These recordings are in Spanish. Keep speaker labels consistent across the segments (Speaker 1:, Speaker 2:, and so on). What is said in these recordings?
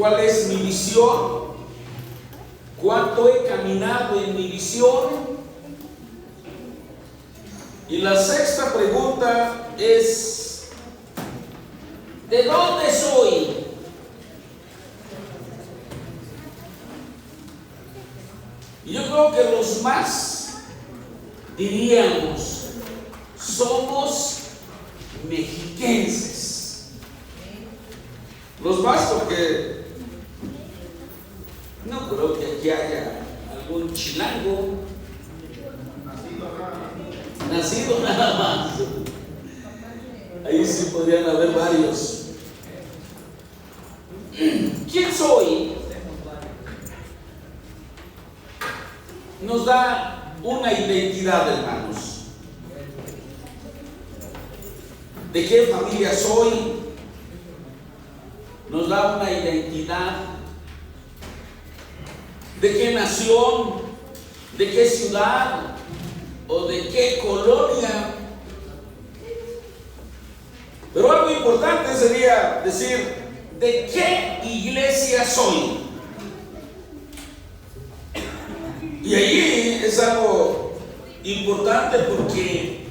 Speaker 1: ¿Cuál es mi visión? ¿Cuánto he caminado en mi visión? Y la sexta pregunta es: ¿de dónde soy? Y yo creo que los más diríamos, somos mexiquenses. Los más, porque no creo que aquí haya algún chilango nacido nada más. Ahí sí podrían haber varios. ¿Quién soy? Nos da una identidad, hermanos. ¿De qué familia soy? Nos da una identidad. ¿De qué nación? ¿De qué ciudad? ¿O de qué colonia? Pero algo importante sería decir: ¿de qué iglesia soy? Y ahí es algo importante, porque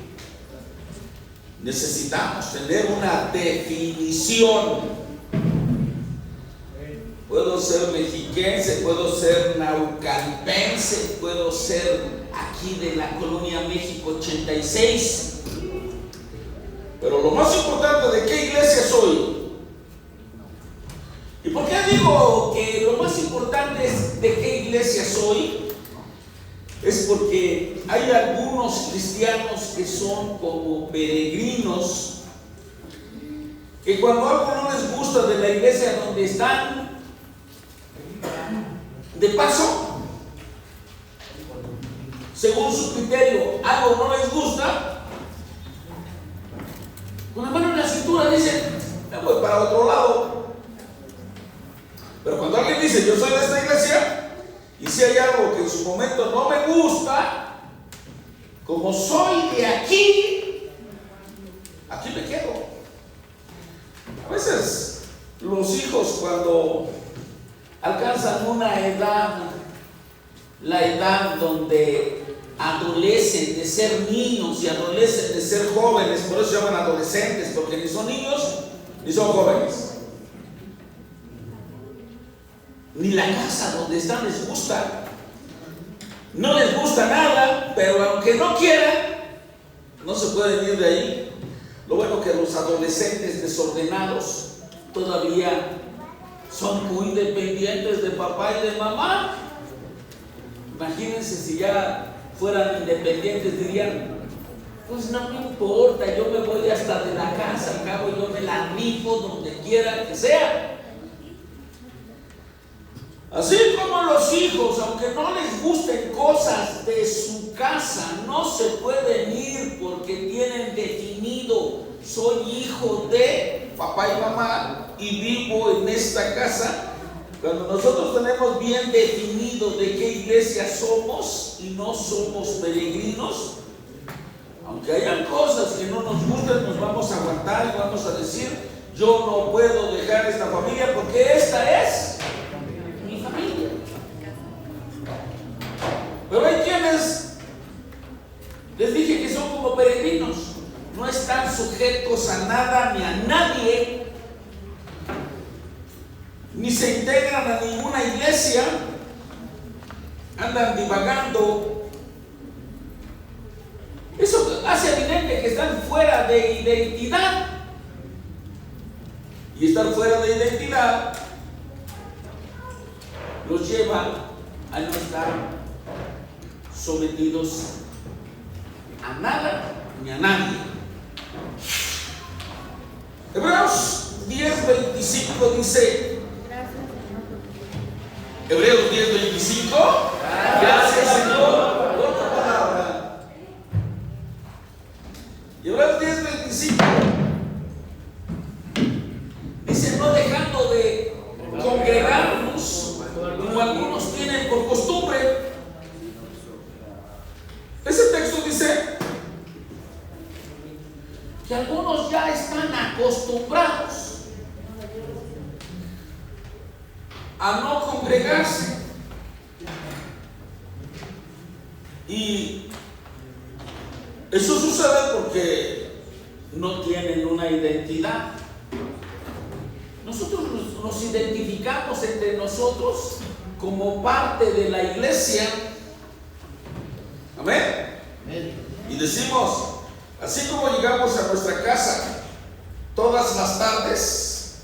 Speaker 1: necesitamos tener una definición. Puedo ser mexiquense, puedo ser naucalpense, puedo ser aquí de la colonia México 86. Pero lo más importante, ¿de qué iglesia soy? ¿Y por qué digo que lo más importante es de qué iglesia soy? Es porque hay algunos cristianos que son como peregrinos, que cuando algo no les gusta de la iglesia donde están, de paso, según su criterio, algo no les gusta, con la mano en la cintura dicen: me voy para otro lado. Pero cuando alguien dice: yo soy de esta iglesia, y si hay algo que en su momento no me gusta, como soy de aquí, aquí me quedo. A veces los hijos, cuando alcanzan una edad, la edad donde adolecen de ser niños y adolecen de ser jóvenes, por eso se llaman adolescentes, porque ni son niños ni son jóvenes. Ni la casa donde están les gusta, no les gusta nada, pero aunque no quieran, no se pueden ir de ahí. Lo bueno que los adolescentes desordenados todavía son muy dependientes de papá y de mamá. Imagínense si ya fueran independientes, dirían: pues no me importa, yo me voy hasta de la casa, al cabo yo me la rifo donde quiera que sea. Así como los hijos, aunque no les gusten cosas de su casa, no se pueden ir porque tienen definido: soy hijo de papá y mamá y vivo en esta casa. Cuando nosotros tenemos bien definido de qué iglesia somos y no somos peregrinos, aunque hayan cosas que no nos gusten, nos vamos a aguantar y vamos a decir: yo no puedo dejar esta familia porque esta es mi familia. Pero hay quienes, les dije que son como peregrinos, no están sujetos a nada ni a nadie, ni se integran a ninguna iglesia, andan divagando. Eso hace evidente que están fuera de identidad. Y estar fuera de identidad los lleva a no estar sometidos a nada ni a nadie. Hebreos 10:25 dice, Hebreos 10:25, gracias Señor por tu palabra. Y Hebreos 10:25 dice: no dejando de congregarnos como algunos tienen por costumbre. Ese texto dice que algunos ya están acostumbrados a no congregarse. Y eso sucede porque no tienen una identidad. Nosotros nos identificamos entre nosotros como parte de la iglesia. Amén. Y decimos, así como llegamos a nuestra casa todas las tardes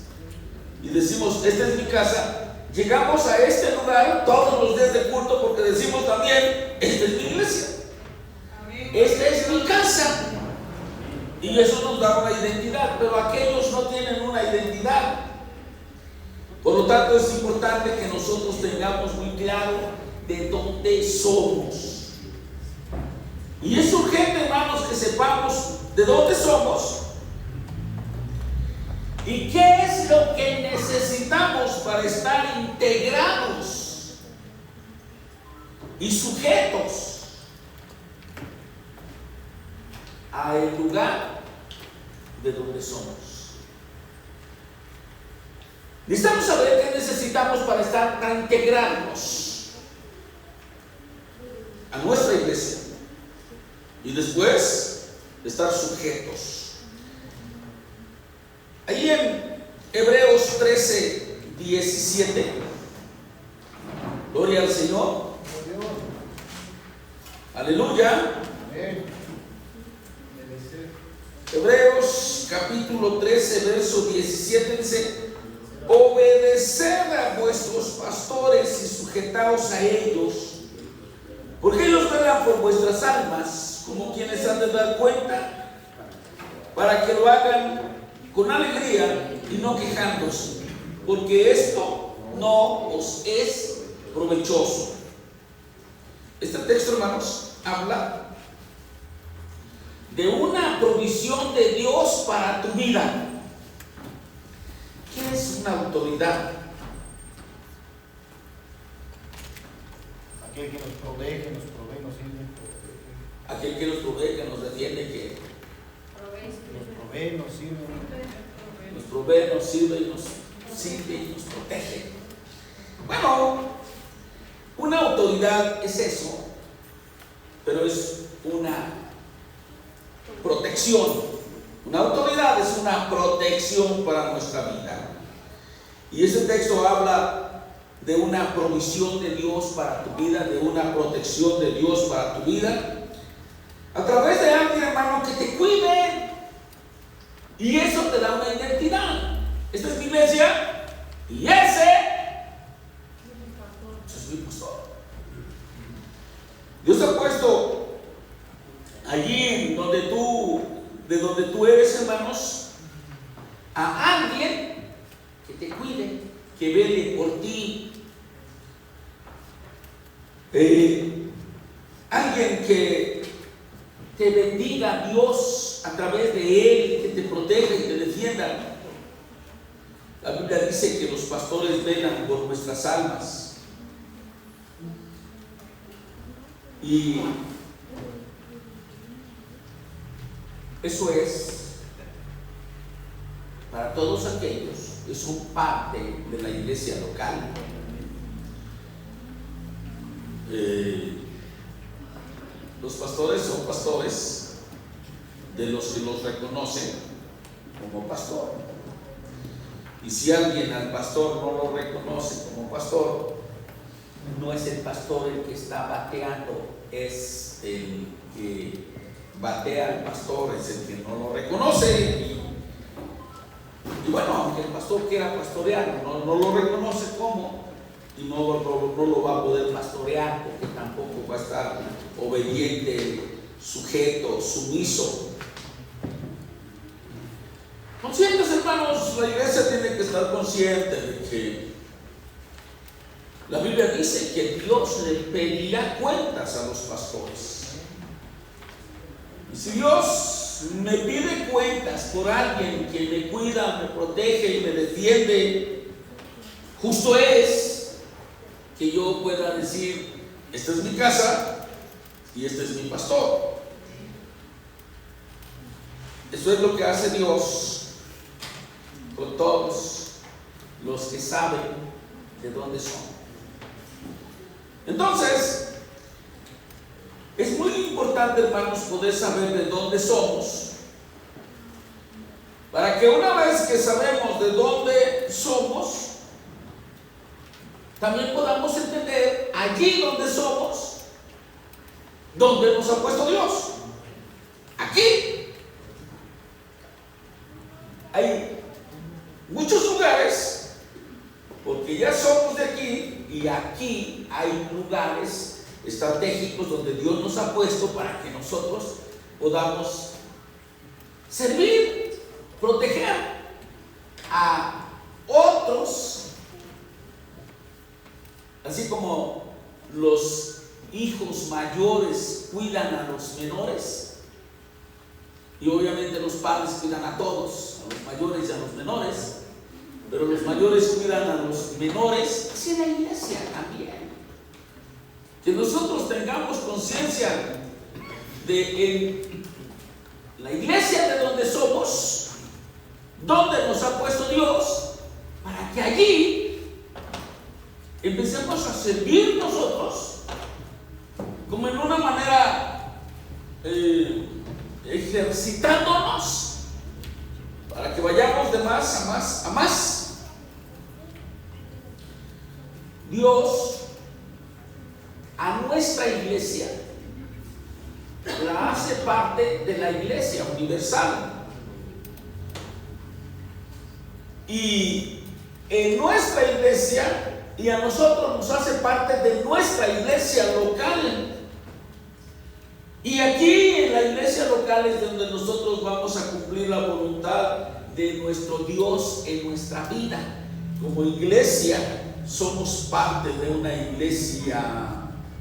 Speaker 1: y decimos, esta es mi casa, llegamos a este lugar todos los días de culto porque decimos también, esta es mi iglesia, esta es mi casa. Y eso nos da una identidad, pero aquellos no tienen una identidad. Por lo tanto, es importante que nosotros tengamos muy claro de dónde somos. Y es urgente, hermanos, que sepamos de dónde somos y qué es lo que necesitamos para estar integrados y sujetos al lugar de donde somos. Necesitamos saber qué necesitamos para integrarnos a nuestra iglesia y después estar sujetos. Ahí en Hebreos 13:17, gloria al Señor, aleluya. Hebreos capítulo 13 verso 17 dice: obedeced a vuestros pastores y sujetaos a ellos, porque ellos velan por vuestras almas, como quienes han de dar cuenta, para que lo hagan con alegría y no quejándose, porque esto no os es provechoso. Este texto, hermanos, habla de una provisión de Dios para tu vida. ¿Qué es una autoridad?
Speaker 2: Aquel que nos provee, nos sirve.
Speaker 1: Aquel que nos provee, que nos defiende, que
Speaker 2: nos sirve.
Speaker 1: Nos provee, nos sirve y nos protege. Bueno, una autoridad es eso, pero es una protección. Una autoridad es una protección para nuestra vida. Y ese texto habla de una provisión de Dios para tu vida, de una protección de Dios para tu vida, a través de alguien, hermano, que te cuide. Y eso te da una identidad. Esta es mi iglesia y ese es mi pastor. Dios ha puesto allí de donde tú eres, hermanos, a alguien que te cuide, que vele por ti, alguien que te bendiga, Dios, a través de él, que te proteja y te defienda. La Biblia dice que los pastores velan por nuestras almas. Y eso es para todos aquellos que son parte de la iglesia local. Los pastores son pastores de los que los reconocen como pastor. Y si alguien al pastor no lo reconoce como pastor, no es el pastor el que está bateando, es el que batea al pastor, es el que no lo reconoce. Y bueno, aunque el pastor quiera pastorear, no lo reconoce como, y no lo va a poder pastorear, porque tampoco va a estar obediente, sujeto, sumiso. Conscientes, hermanos, la iglesia tiene que estar consciente de que la Biblia dice que Dios le pedirá cuentas a los pastores. Y si Dios me pide cuentas por alguien que me cuida, me protege y me defiende, justo es que yo pueda decir: esta es mi casa y este es mi pastor. Eso es lo que hace Dios con todos los que saben de dónde son. Entonces, es muy importante, hermanos, poder saber de dónde somos, para que una vez que sabemos de dónde somos, también podamos entender allí donde somos, dónde nos ha puesto Dios. Aquí hay muchos lugares, porque ya somos de aquí, y aquí hay lugares estratégicos donde Dios nos ha puesto para que nosotros podamos servir, proteger a otros, así como los hijos mayores cuidan a los menores, y obviamente los padres cuidan a todos, a los mayores y a los menores, pero los mayores cuidan a los menores, así en la iglesia también. Que nosotros tengamos conciencia de en la iglesia de donde somos, donde nos ha puesto Dios, para que allí empecemos a servir nosotros como en una manera ejercitándonos, para que vayamos de más a más a más. Dios a nuestra iglesia la hace parte de la iglesia universal, y en nuestra iglesia y a nosotros nos hace parte de nuestra iglesia local, y aquí en la iglesia local es donde nosotros vamos a cumplir la voluntad de nuestro Dios en nuestra vida. Como iglesia somos parte de una iglesia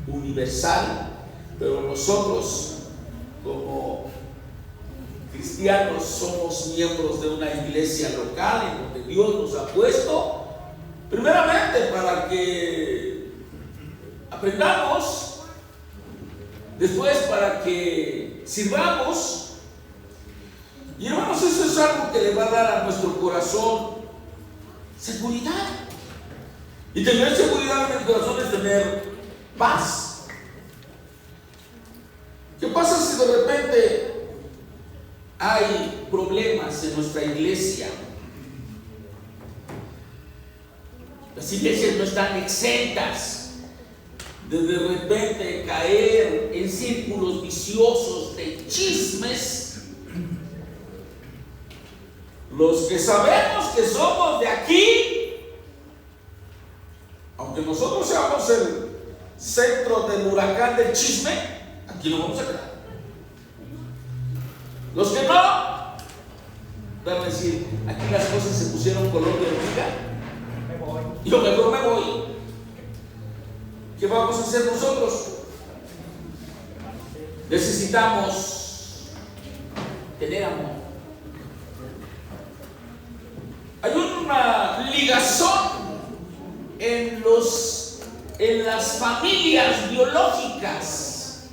Speaker 1: universal, pero nosotros como cristianos somos miembros de una iglesia local en donde Dios nos ha puesto, primeramente para que aprendamos, después para que sirvamos. Y hermanos, eso es algo que le va a dar a nuestro corazón seguridad, y tener seguridad en el corazón es tener paz. ¿Qué pasa si de repente hay problemas en nuestra iglesia? Las iglesias no están exentas de repente caer en círculos viciosos de chismes. Los que sabemos que somos de aquí, aunque nosotros seamos el centro del huracán del chisme, aquí nos vamos a quedar. Los que no, van a decir, aquí las cosas se pusieron color de hormiga, yo mejor me voy. ¿Qué vamos a hacer nosotros? Necesitamos tener amor. Hay una ligazón en las familias biológicas.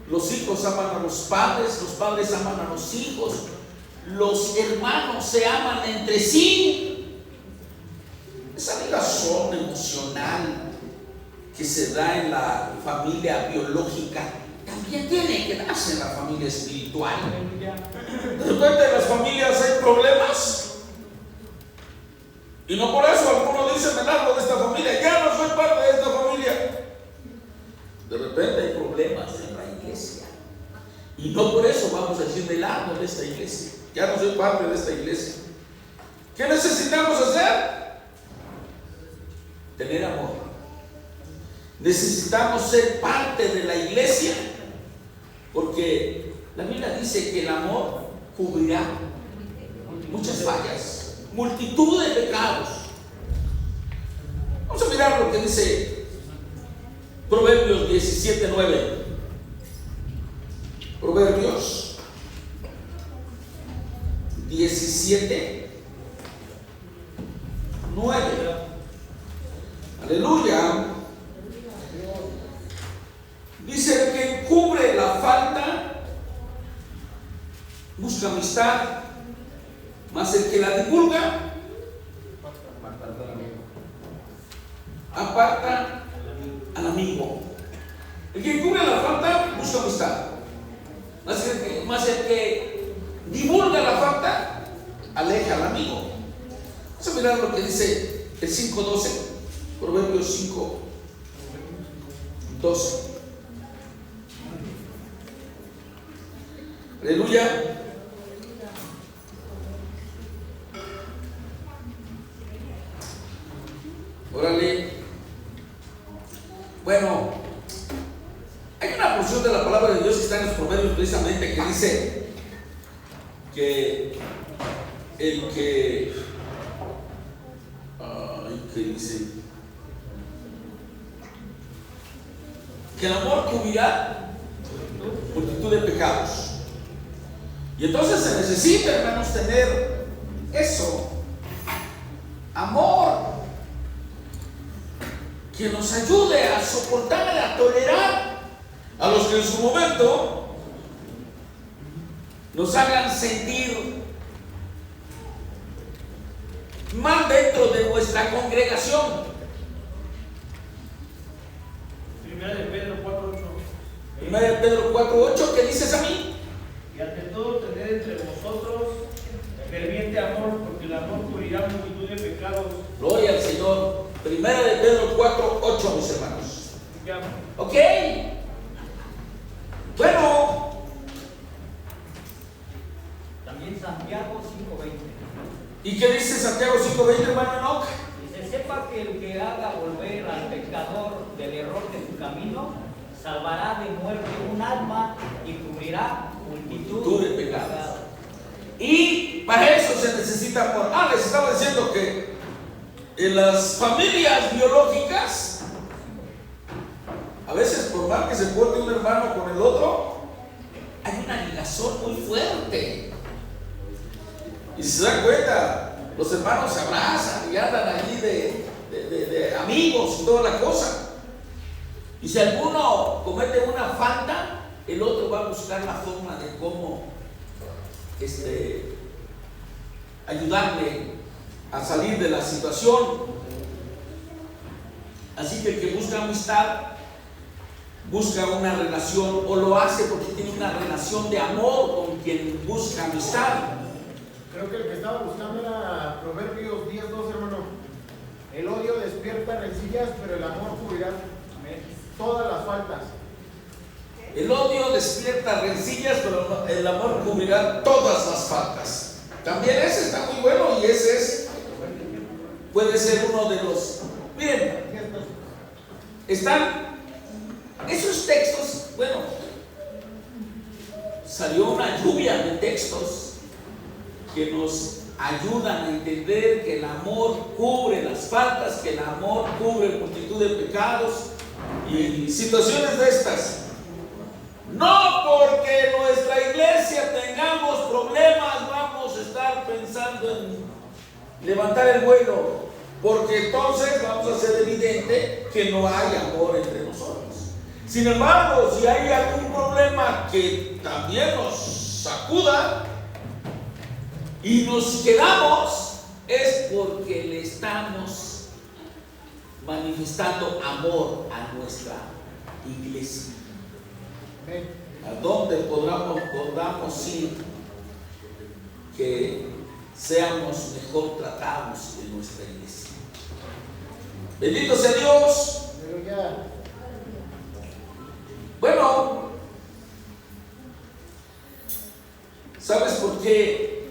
Speaker 1: Los hijos aman a los padres aman a los hijos, los hermanos se aman entre sí. Esa ligazón emocional que se da en la familia biológica también tiene que darse en la familia espiritual. De repente en las familias hay problemas, y no por eso alguno dice: me largo de esta familia, ya no soy parte de esta familia. De repente hay problemas en la iglesia, y no por eso vamos a decir: me largo de esta iglesia, ya no soy parte de esta iglesia. ¿Qué necesitamos hacer? Tener amor. Necesitamos ser parte de la iglesia, porque la Biblia dice que el amor cubrirá muchas fallas, multitud de pecados. Vamos a mirar lo que dice Proverbios 17:9. Proverbios 17:9. Aleluya. Dice: el que encubre la falta busca amistad, mas el que la divulga aparta al amigo. El que cubre la falta busca amistad. Más el que divulga la falta aleja al amigo. Vamos a mirar lo que dice el 5:12, Proverbios 5:12. Aleluya. Órale. Bueno, hay una porción de la palabra de Dios que está en los Proverbios precisamente que dice que el que ¿qué dice? Que el amor cubrirá multitud de pecados. Y entonces se necesita, hermanos, tener eso, amor, que nos ayude a soportar, a tolerar a los que en su momento nos hagan sentir mal dentro de nuestra congregación.
Speaker 2: Primera de Pedro 4:8.
Speaker 1: Primera de Pedro 4:8, ¿qué dices a mí?
Speaker 2: Y ante todo tened entre vosotros ferviente amor, porque el amor cubrirá multitud de pecados.
Speaker 1: Gloria al Señor. Primera de Pedro 4:8, mis hermanos.
Speaker 2: Ya.
Speaker 1: Ok. Bueno.
Speaker 3: También Santiago 5:20.
Speaker 1: ¿Y qué dice Santiago 5:20, hermano Enoch?
Speaker 3: Dice: sepa que el que haga volver al pecador del error de su camino, salvará de muerte un alma y cubrirá multitud
Speaker 1: de pecados. Y para eso se necesita amor. Les estaba diciendo que en las familias biológicas, a veces por mal que se porte un hermano con el otro, hay una ligazón muy fuerte. Y si se dan cuenta, los hermanos se abrazan y andan allí de amigos y toda la cosa. Y si alguno comete una falta, el otro va a buscar la forma de cómo ayudarle a salir de la situación. Así que el que busca amistad busca una relación, o lo hace porque tiene una relación de amor con quien busca amistad.
Speaker 4: Creo que el que estaba buscando era Proverbios 10:2, hermano. El odio despierta rencillas, pero el amor cubrirá todas las faltas.
Speaker 1: El odio despierta rencillas, pero el amor cubrirá todas las faltas. También ese está muy bueno, y ese puede ser uno de los. Miren, están esos textos. Bueno, salió una lluvia de textos que nos ayudan a entender que el amor cubre las faltas, que el amor cubre multitud de pecados y situaciones de estas. No porque en nuestra iglesia tengamos problemas vamos a estar pensando en levantar el vuelo, porque entonces vamos a hacer evidente que no hay amor entre nosotros. Sin embargo, si hay algún problema que también nos sacuda y nos quedamos, es porque le estamos manifestando amor a nuestra iglesia. A donde podamos ir, que seamos mejor tratados en nuestra iglesia. Bendito sea Dios. Bueno, ¿sabes por qué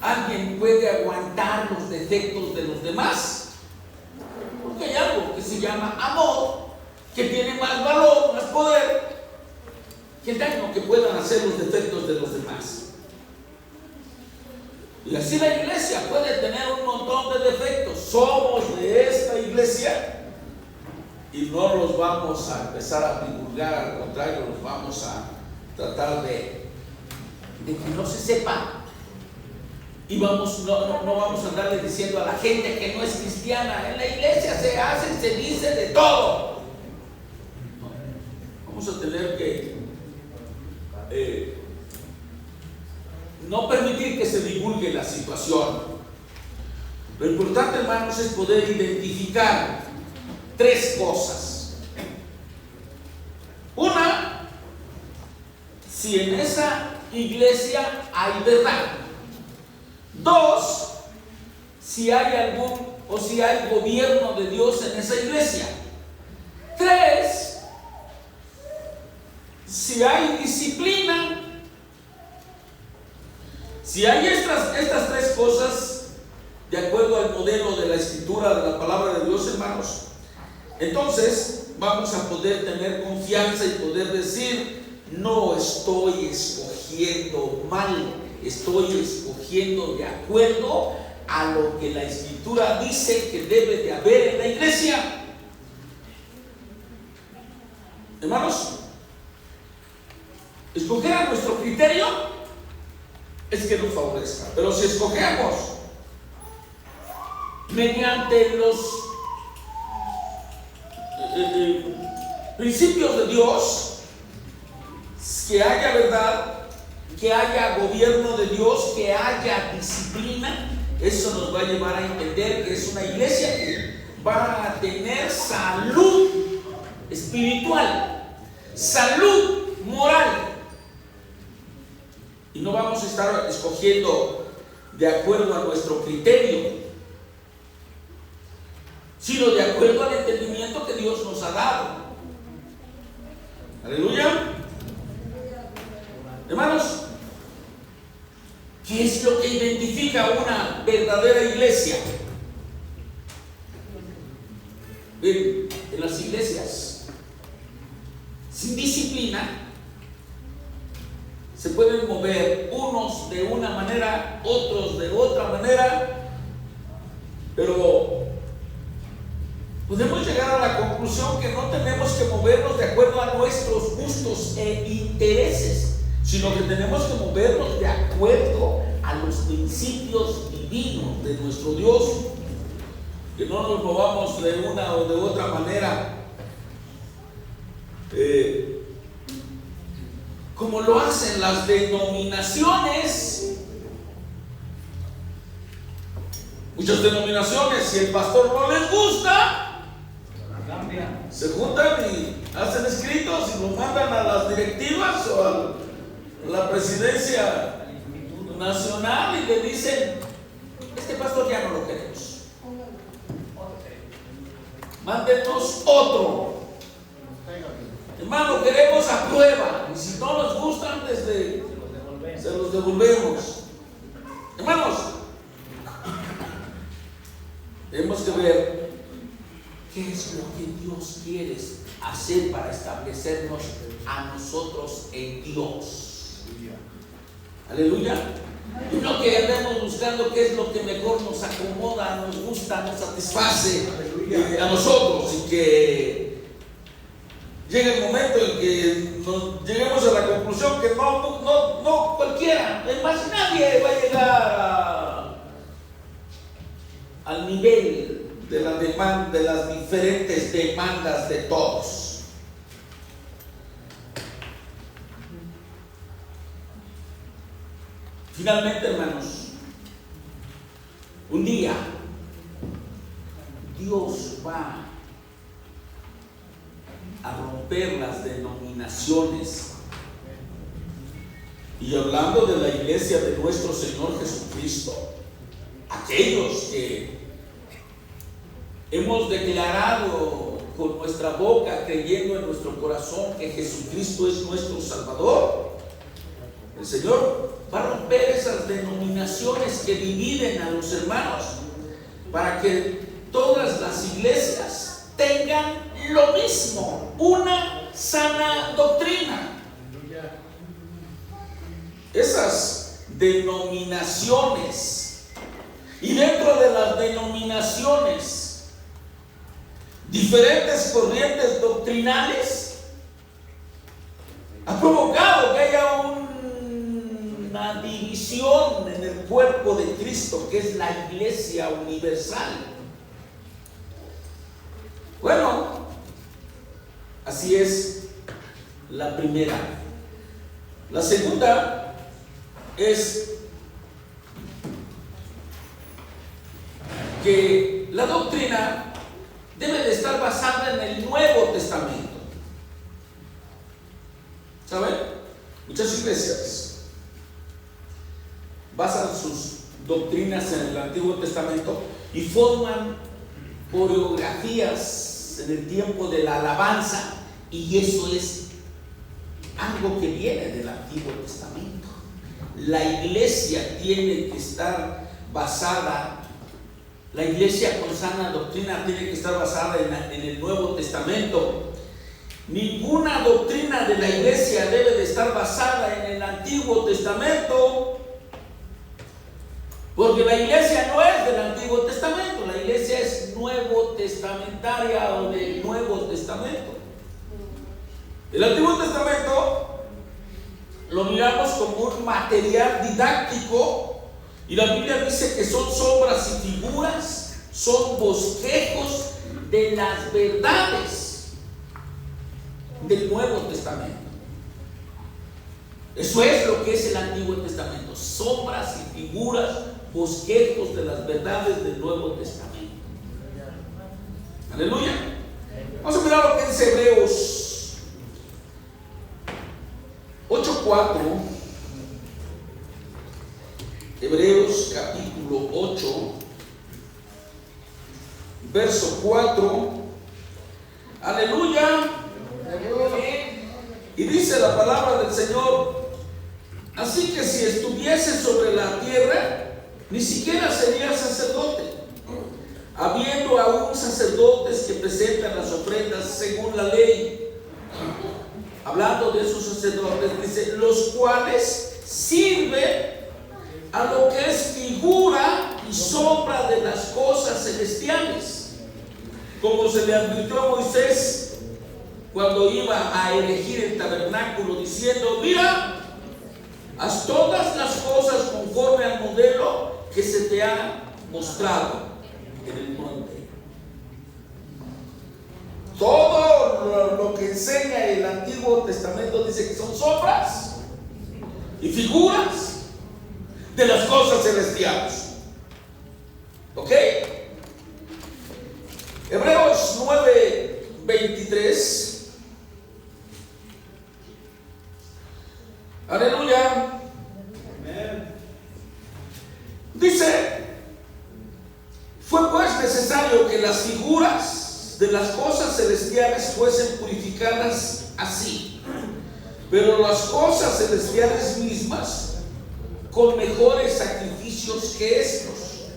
Speaker 1: alguien puede aguantar los defectos de los demás? Porque hay algo que se llama amor, que tiene más valor, más poder que el daño que puedan hacer los defectos de los demás. Y así la iglesia puede tener un montón de defectos. Somos de esta iglesia y no los vamos a empezar a divulgar, al contrario, los vamos a tratar de que no se sepa. Y no vamos a andarle diciendo a la gente que no es cristiana. En la iglesia se hace, se dice de todo. Vamos a tener que no permitir que se divulgue la situación. Lo importante, hermanos, es poder identificar tres cosas. Una, si en esa iglesia hay verdad. Dos, si hay algún o si hay gobierno de Dios en esa iglesia. Tres, si hay disciplina. Si hay estas tres cosas, de acuerdo al modelo de la escritura, de la palabra de Dios, hermanos, entonces vamos a poder tener confianza y poder decir: no estoy escogiendo mal, estoy escogiendo de acuerdo a lo que la escritura dice que debe de haber en la iglesia. Hermanos, escoger a nuestro criterio es que nos favorezca, pero si escogemos mediante los principios de Dios, que haya verdad, que haya gobierno de Dios, que haya disciplina, eso nos va a llevar a entender que es una iglesia que va a tener salud espiritual, salud moral, y no vamos a estar escogiendo de acuerdo a nuestro criterio, sino de acuerdo al entendimiento que Dios nos ha dado. Aleluya. Hermanos, ¿qué es lo que identifica una verdadera iglesia? En las iglesias sin disciplina se pueden mover unos de una manera, otros de otra manera, pero podemos llegar a la conclusión que no tenemos que movernos de acuerdo a nuestros gustos e intereses, sino que tenemos que movernos de acuerdo a los principios divinos de nuestro Dios, que no nos movamos de una o de otra manera, como lo hacen las denominaciones. Muchas denominaciones, si el pastor no les gusta, se juntan y hacen escritos y los mandan a las directivas o a la presidencia nacional y le dicen: este pastor ya no lo queremos, mándenos otro. Hermano, queremos a prueba, y si no nos gustan, se los devolvemos. Hermanos, tenemos que ver qué es lo que Dios quiere hacer para establecernos a nosotros en Dios. Aleluya. Y no que andemos buscando qué es lo que mejor nos acomoda, nos gusta, nos satisface a nosotros, y que llegue el momento en que lleguemos a la conclusión que no cualquiera, además nadie va a llegar al nivel de la demanda, de las diferentes demandas de todos. Finalmente, hermanos, un día Dios va a romper las denominaciones, y hablando de la iglesia de nuestro Señor Jesucristo, aquellos que hemos declarado con nuestra boca, creyendo en nuestro corazón que Jesucristo es nuestro Salvador, el Señor va a romper esas denominaciones que dividen a los hermanos, para que todas las iglesias tengan lo mismo, una sana doctrina. Esas denominaciones, y dentro de las denominaciones, diferentes corrientes doctrinales, ha provocado que haya una división en el cuerpo de Cristo, que es la iglesia universal. Bueno, así es la primera. La segunda que la doctrina debe de estar basada en el Nuevo Testamento. ¿Saben? Muchas iglesias basan sus doctrinas en el Antiguo Testamento y forman coreografías en el tiempo de la alabanza, y eso es algo que viene del Antiguo Testamento. La iglesia tiene que estar basada, la iglesia con sana doctrina tiene que estar basada en el Nuevo Testamento. Ninguna doctrina de la iglesia debe de estar basada en el Antiguo Testamento, porque la iglesia no es del Antiguo Testamento, la iglesia es nuevo testamentaria o del Nuevo Testamento. El Antiguo Testamento lo miramos como un material didáctico, y la Biblia dice que son sombras y figuras, son bosquejos de las verdades del Nuevo Testamento. Eso es lo que es el Antiguo Testamento: sombras y figuras, bosquejos de las verdades del Nuevo Testamento. Aleluya. Vamos a mirar lo que dice Hebreos 8:4. Hebreos capítulo 8, verso 4. Aleluya. Y dice la palabra del Señor: así que si estuviese sobre la tierra, ni siquiera sería sacerdote, habiendo aún sacerdotes que presentan las ofrendas según la ley. Hablando de esos sacerdotes, dice: los cuales sirven a lo que es figura y sombra de las cosas celestiales, como se le advirtió a Moisés cuando iba a erigir el tabernáculo, diciendo: mira, haz todas las cosas conforme al modelo que se te ha mostrado en el monte. Todo lo que enseña el Antiguo Testamento dice que son sombras y figuras de las cosas celestiales. ¿Ok? Hebreos 9:23. Aleluya. Dice: fue pues necesario que las figuras de las cosas celestiales fuesen purificadas así, pero las cosas celestiales mismas con mejores sacrificios que estos.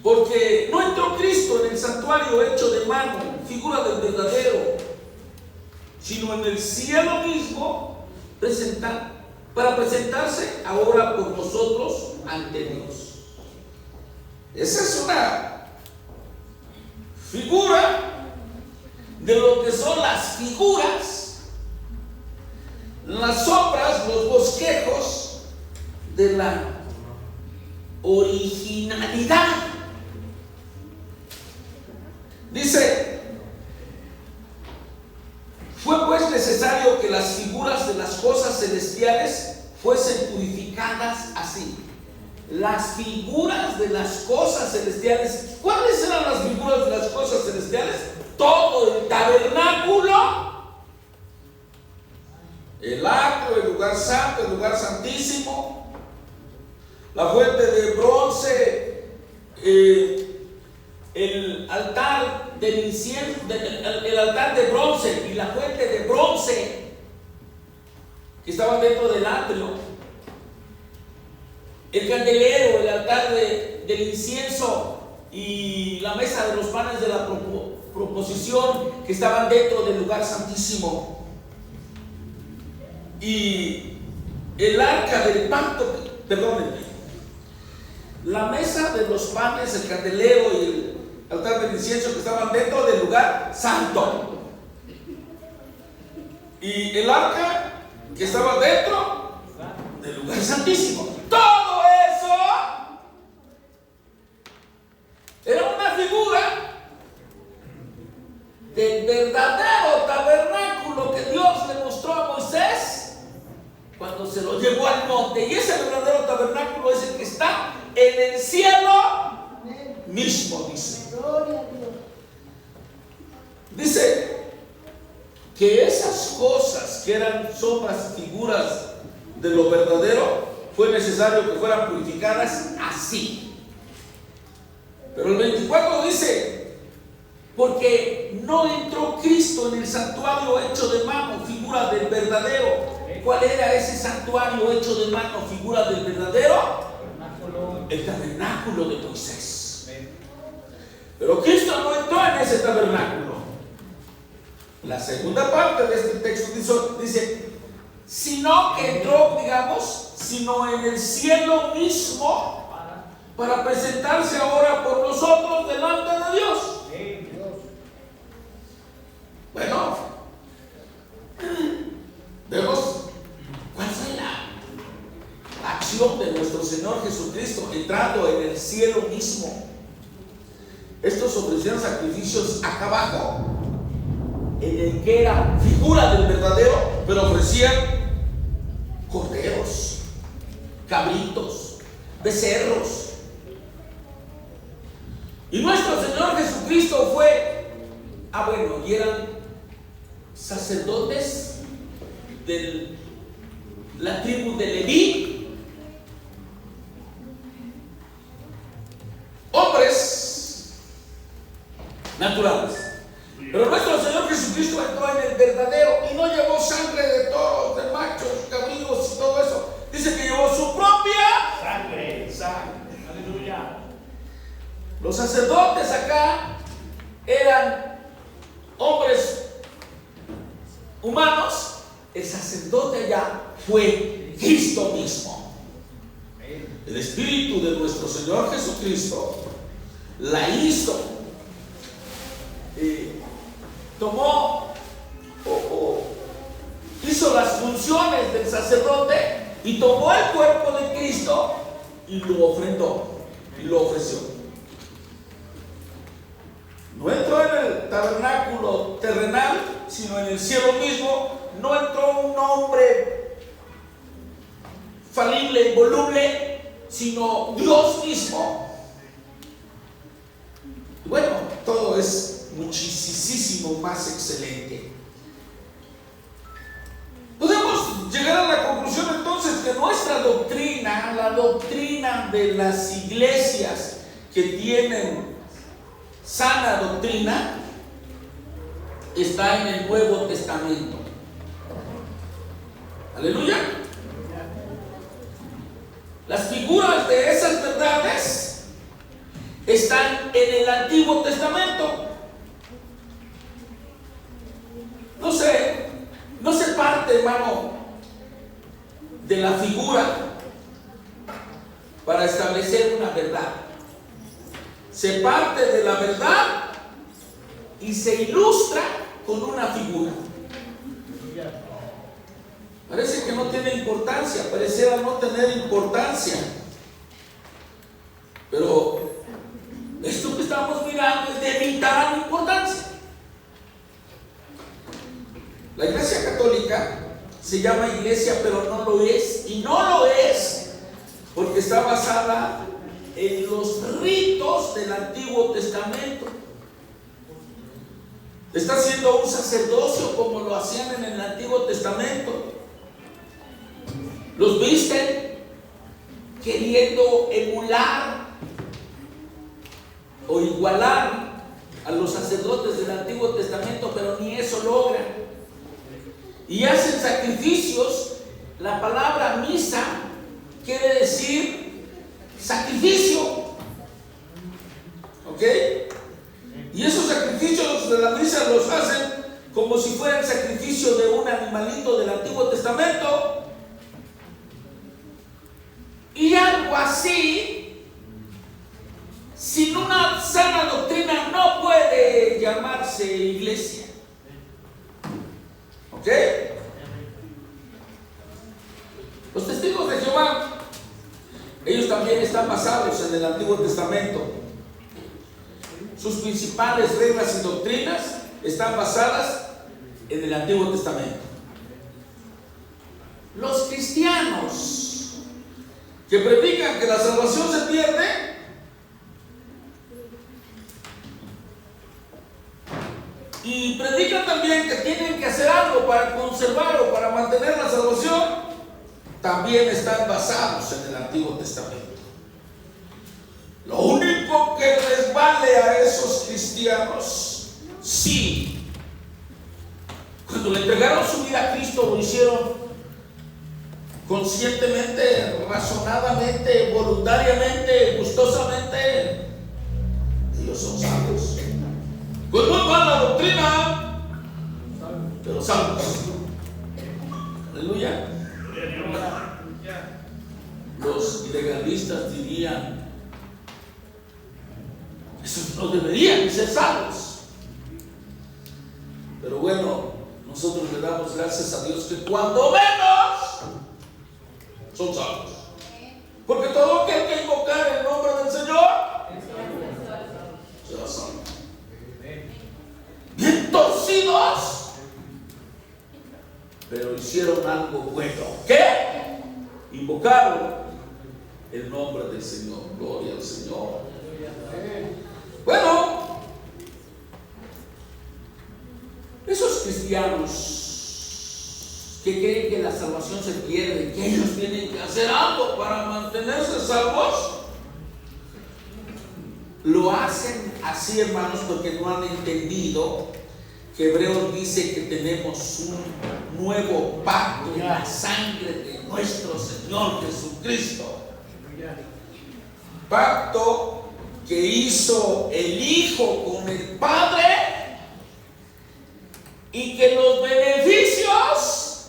Speaker 1: Porque no entró Cristo en el santuario hecho de mano, figura del verdadero, sino en el cielo mismo, para presentarse ahora por nosotros ante Dios. Esa es una figura de lo que son las figuras, las sombras, los bosquejos de la originalidad. Dice: fue pues necesario que las figuras de las cosas celestiales fuesen purificadas así. Las figuras de las cosas celestiales. ¿Cuáles eran las figuras de las cosas celestiales? Todo el tabernáculo, el atrio, el lugar santo, el lugar santísimo, la fuente de bronce, el altar del incienso, el altar de bronce y la fuente de bronce que estaban dentro del atrio, el candelero, el altar del incienso y la mesa de los panes de la proposición que estaban dentro del lugar santísimo, y el arca del pacto, perdónenme, la mesa de los panes, el candelero y el altar del incienso que estaban dentro del lugar santo, y el arca que estaba dentro del lugar santísimo. Todo eso era una figura del verdadero tabernáculo que Dios le mostró a Moisés cuando se lo llevó al monte. Y ese verdadero tabernáculo es el que está en el cielo mismo, dice.
Speaker 5: Gloria a Dios.
Speaker 1: Dice que esas cosas que eran sombras, figuras de lo verdadero, fue necesario que fueran purificadas así. Pero el 24 dice, porque no entró Cristo en el santuario hecho de mano, figura del verdadero. ¿Cuál era ese santuario hecho de mano, figura del verdadero? El tabernáculo de Moisés. Pero Cristo no entró en ese tabernáculo. La segunda parte de este texto dice, sino que entró, digamos, sino en el cielo mismo, para presentarse ahora por nosotros delante de Dios. Bueno, vemos cuál fue la acción de nuestro Señor Jesucristo entrando en el cielo mismo. Estos ofrecían sacrificios acá abajo, en el que era figura del verdadero, pero ofrecían corderos, cabritos, becerros. Y nuestro Señor Jesucristo fue, y eran sacerdotes de la tribu de Leví, hombres naturales. Pero nuestro Señor Jesucristo entró en el verdadero y no llevó sangre de toros, de machos, cabríos y todo eso. Dice que llevó su propia sangre. Aleluya. Los sacerdotes acá eran hombres humanos. El sacerdote allá fue Cristo mismo. El Espíritu de nuestro Señor Jesucristo la hizo. Tomó hizo las funciones del sacerdote y tomó el cuerpo de Cristo y lo ofrendó y lo ofreció. No entró en el tabernáculo terrenal, sino en el cielo mismo. No entró un hombre falible, involuble, sino Dios mismo. Bueno, todo es muchísimo más excelente. Podemos llegar a la conclusión entonces que nuestra doctrina, la doctrina de las iglesias que tienen sana doctrina, está en el Nuevo Testamento. Aleluya. Las figuras de esas verdades están en el Antiguo Testamento. No se parte, hermano, de la figura para establecer una verdad. Se parte de la verdad y se ilustra con una figura. Parece que no tiene importancia, pareciera no tener importancia. Pero esto que estamos mirando es de vital importancia. La Iglesia Católica se llama iglesia, pero no lo es. Y no lo es porque está basada en los ritos del Antiguo Testamento. Está haciendo un sacerdocio como lo hacían en el Antiguo Testamento. Los visten queriendo emular o igualar a los sacerdotes del Antiguo Testamento, pero ni eso logran. Y hacen sacrificios. La palabra misa quiere decir sacrificio. ¿Ok? Y esos sacrificios de la misa los hacen como si fuera el sacrificio de un animalito del Antiguo Testamento. Y algo así, sin una sana doctrina, no puede llamarse iglesia. ¿Ok? Los testigos de Jehová, ellos también están basados en el Antiguo Testamento. Sus principales reglas y doctrinas están basadas en el Antiguo Testamento. Los cristianos que predican que la salvación se pierde, predican también que tienen que hacer algo para conservar o para mantener la salvación, también están basados en el Antiguo Testamento. Lo único que les vale a esos cristianos, sí, cuando le entregaron su vida a Cristo, lo hicieron conscientemente, razonadamente, voluntariamente, gustosamente, ellos son salvos. Con muy mala doctrina, pero salvos. Aleluya. Los legalistas dirían: esos no deberían ser salvos. Pero bueno, nosotros le damos gracias a Dios que cuando menos son salvos. Porque todo aquel que invocar el nombre del Señor será salvo. Bien torcidos, pero hicieron algo bueno. ¿Qué? Invocaron el nombre del Señor. Gloria al Señor. Bueno, esos cristianos que creen que la salvación se pierde, que ellos tienen que hacer algo para mantenerse salvos, lo hacen así, hermanos, porque no han entendido que Hebreos dice que tenemos un nuevo pacto en la sangre de nuestro Señor Jesucristo. Pacto que hizo el Hijo con el Padre, y que los beneficios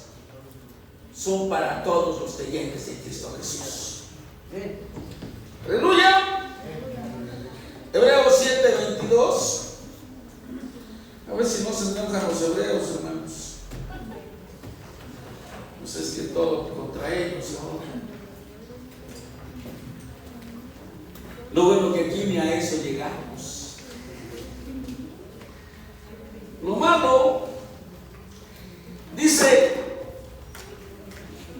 Speaker 1: son para todos los creyentes en Cristo Jesús. Aleluya. Hebreos 7:22. A ver si no se enojan los hebreos, hermanos. Pues es que todo contra ellos ahora. Lo bueno que aquí ni a eso llegamos. Lo malo, dice: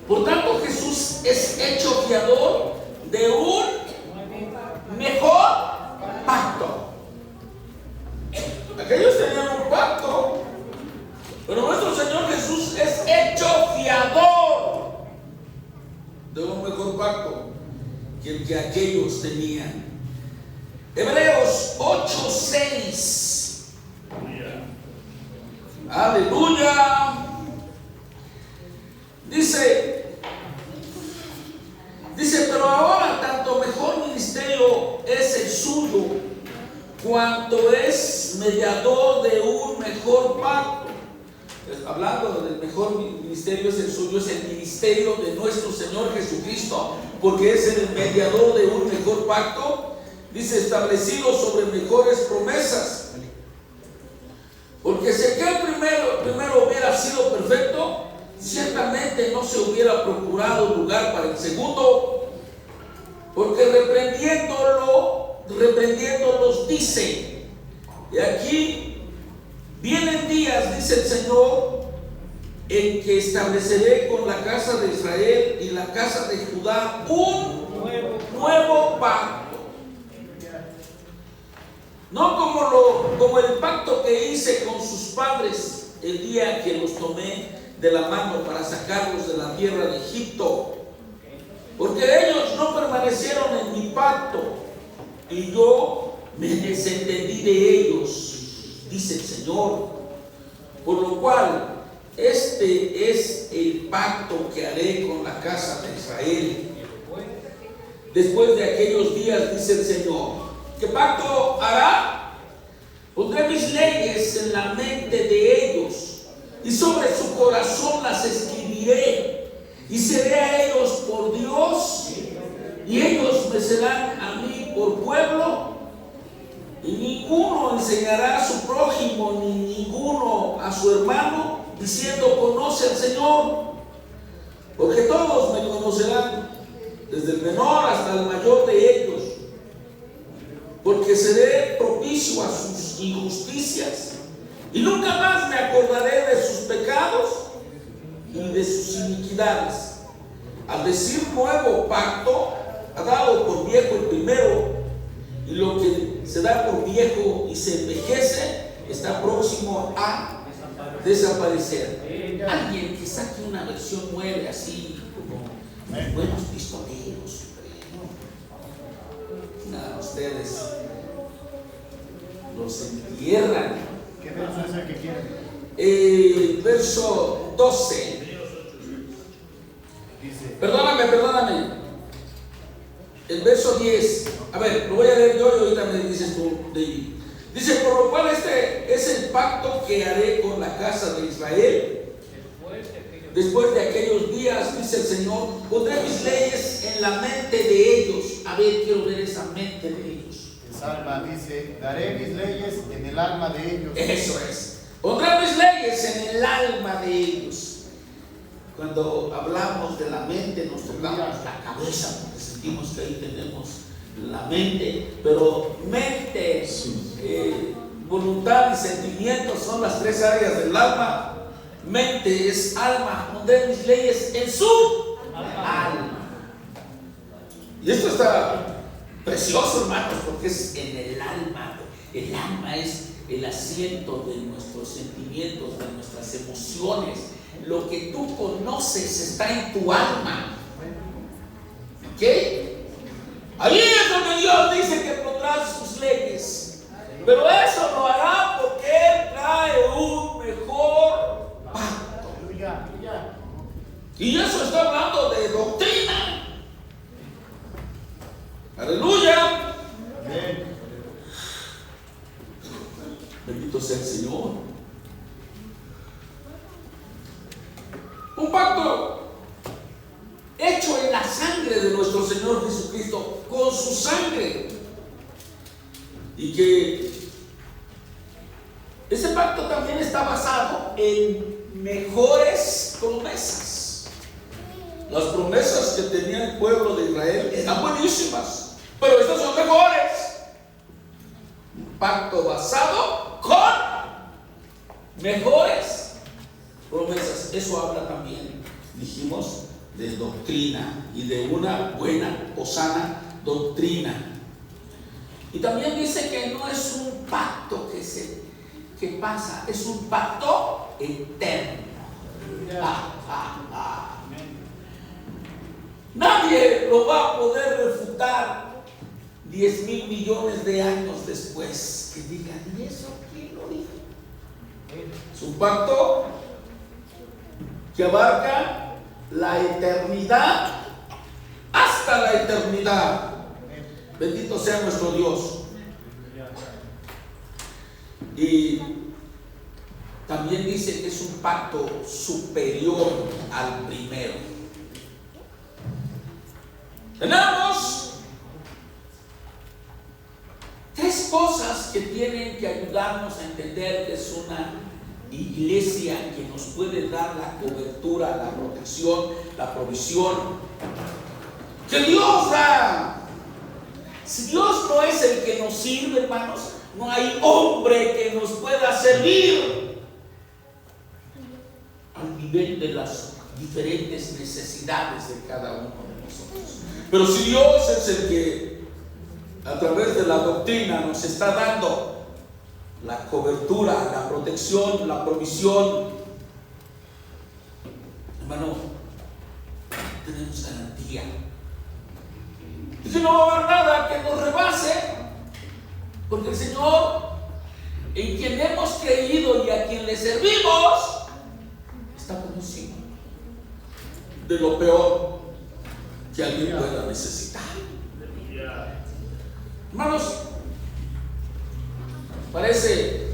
Speaker 1: por tanto Jesús es hecho fiador de un mejor pacto. Aquellos tenían un pacto, pero nuestro Señor Jesús es hecho fiador de un mejor pacto que el que aquellos tenían. Hebreos 8:6. Aleluya. Dice, pero ahora tanto mejor ministerio es el suyo, cuanto es mediador de un mejor pacto. Hablando del mejor ministerio es el suyo, es el ministerio de nuestro Señor Jesucristo, porque es el mediador de un mejor pacto. Dice, establecido sobre mejores promesas. Porque si aquel primero hubiera sido perfecto, ciertamente no se hubiera procurado lugar para el segundo, porque reprendiéndolos dice, y aquí vienen días, dice el Señor, en que estableceré con la casa de Israel y la casa de Judá un nuevo pacto. No como el pacto que hice con sus padres el día que los tomé de la mano para sacarlos de la tierra de Egipto, porque ellos no permanecieron en mi pacto y yo me desentendí de ellos, dice el Señor. Por lo cual, este es el pacto que haré con la casa de Israel después de aquellos días, dice el Señor. ¿Qué pacto hará? Pondré mis leyes en la mente de ellos y sobre su corazón las escribiré, y seré a ellos por Dios y ellos me serán a mí por pueblo. Y ninguno enseñará a su prójimo ni ninguno a su hermano diciendo conoce al Señor, porque todos me conocerán, desde el menor hasta el mayor de ellos, porque seré propicio a sus injusticias y nunca más me acordaré de sus pecados y de sus iniquidades. Al decir nuevo pacto, ha dado por viejo el primero, y lo que se da por viejo y se envejece está próximo a desaparecer. Alguien que saque una versión 9 así como buenos pistoleros. No, ustedes los entierran.
Speaker 4: ¿Qué verso es el que quieren?
Speaker 1: Verso 12.
Speaker 4: Dice,
Speaker 1: Perdóname. El verso 10. A ver, lo voy a leer yo y ahorita me dices tú, David. Dice, por lo cual este es el pacto que haré con la casa de Israel. Después de aquellos días, dice el Señor, pondré mis leyes en la mente de ellos. A ver, quiero ver esa mente de ellos.
Speaker 4: el Salma dice, daré mis leyes en el alma de ellos.
Speaker 1: Eso es. Pondré mis leyes en el alma de ellos. Cuando hablamos de la mente, nos tocamos la cabeza porque sentimos que ahí tenemos la mente. Pero mente, voluntad y sentimientos son las tres áreas del alma. Mente es alma. Pondré mis leyes en su alma. Y esto está precioso, hermanos, porque es en el alma. El alma es el asiento de nuestros sentimientos, de nuestras emociones. Lo que tú conoces está en tu alma. ¿Ok? Ahí es donde Dios dice que pondrá sus leyes. Pero eso lo hará porque Él trae un mejor pacto. Y eso está hablando de doctrina. Aleluya.
Speaker 4: Amén.
Speaker 1: Bendito sea el Señor. Un pacto hecho en la sangre de nuestro Señor Jesucristo, con su sangre. Y que ese pacto también está basado en mejores promesas. Las promesas que tenía el pueblo de Israel eran buenísimas, pero estas son mejores. Un pacto basado con mejores promesas. Eso habla también, dijimos, de doctrina y de una buena o sana doctrina. Y también dice que no es un pacto que pasa, es un pacto eterno. Nadie lo va a poder refutar 10,000 millones de años después. Que digan, ¿y eso quién lo dijo? Es un pacto que abarca la eternidad hasta la eternidad. Bendito sea nuestro Dios. Y también dice que es un pacto superior al primero. Tenemos tres cosas que tienen que ayudarnos a entender que es una iglesia que nos puede dar la cobertura, la protección, la provisión que Dios da. Si Dios no es el que nos sirve, hermanos, no hay hombre que nos pueda servir al nivel de las diferentes necesidades de cada uno de nosotros. Pero si Dios es el que a través de la doctrina nos está dando la cobertura, la protección, la provisión, hermano, tenemos garantía. Y que no va a haber nada que nos rebase, porque el Señor, en quien hemos creído y a quien le servimos, está por encima de lo peor que alguien pueda necesitar. Hermanos, parece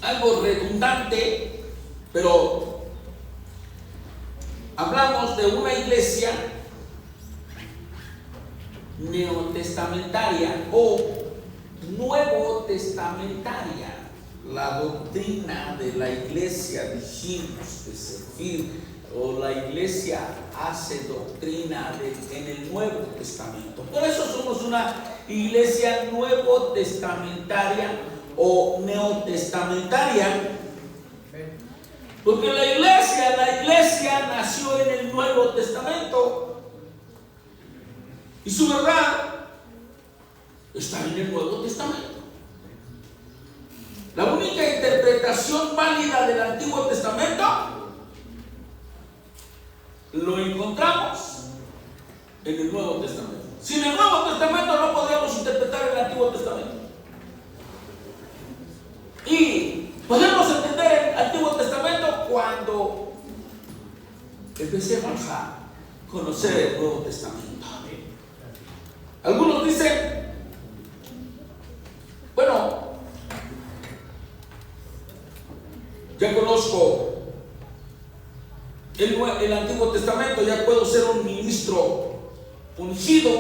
Speaker 1: algo redundante, pero hablamos de una iglesia neotestamentaria o nuevo testamentaria. La doctrina de la iglesia, dijimos, de servir, o la iglesia hace doctrina en el Nuevo Testamento. Por eso somos una iglesia nuevo testamentaria o neotestamentaria, porque la iglesia nació en el Nuevo Testamento. Y su verdad está en el Nuevo Testamento. La única interpretación válida del Antiguo Testamento lo encontramos en el Nuevo Testamento. Sin el Nuevo Testamento no podríamos interpretar el Antiguo Testamento. Y podemos entender el Antiguo Testamento cuando empecemos a conocer el Nuevo Testamento. Algunos dicen, bueno, ya conozco el Antiguo Testamento, ya puedo ser un ministro ungido.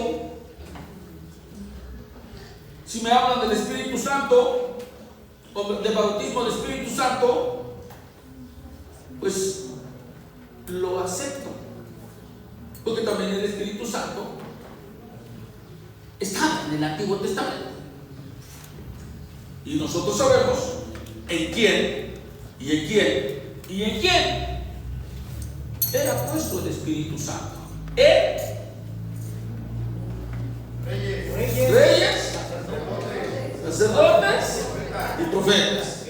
Speaker 1: Si me hablan del Espíritu Santo o del bautismo del Espíritu Santo, pues lo acepto, porque también el Espíritu Santo está en el Antiguo Testamento y nosotros sabemos en quién y en quién y en quién era puesto el Espíritu Santo. Reyes, sacerdotes y profetas.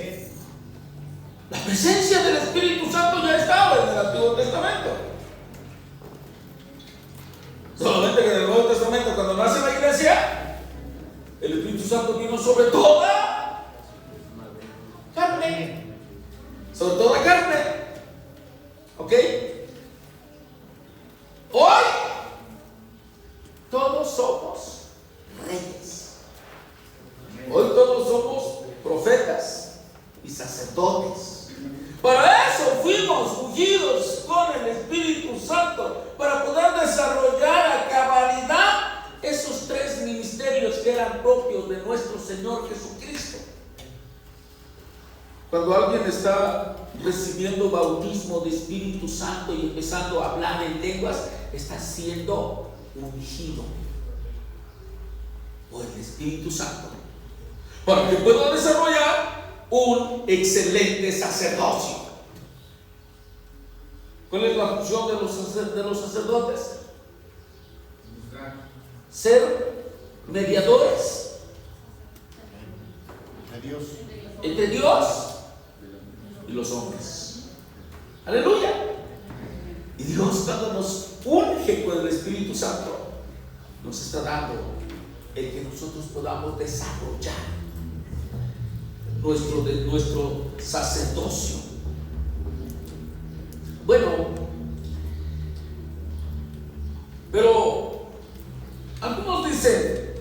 Speaker 1: La presencia del Espíritu Santo ya estaba en el Antiguo Testamento. Solamente que en el Nuevo Testamento, cuando nace la iglesia, el Espíritu Santo vino sobre toda carne. Sobre toda carne. ¿Ok? Hoy todos somos reyes. Hoy todos somos profetas y sacerdotes. Para eso fuimos ungidos con el Espíritu Santo, para poder desarrollar a cabalidad esos tres ministerios que eran propios de nuestro Señor Jesucristo. Cuando alguien está recibiendo bautismo de Espíritu Santo y empezando a hablar en lenguas, está siendo ungido por el Espíritu Santo, para que pueda desarrollar un excelente sacerdocio. ¿Cuál es la función de los sacerdotes? Ser mediadores entre Dios y los hombres. Aleluya. Y Dios, cuando nos unge con el Espíritu Santo, nos está dando el que nosotros podamos desarrollar nuestro sacerdocio. Bueno, pero algunos dicen,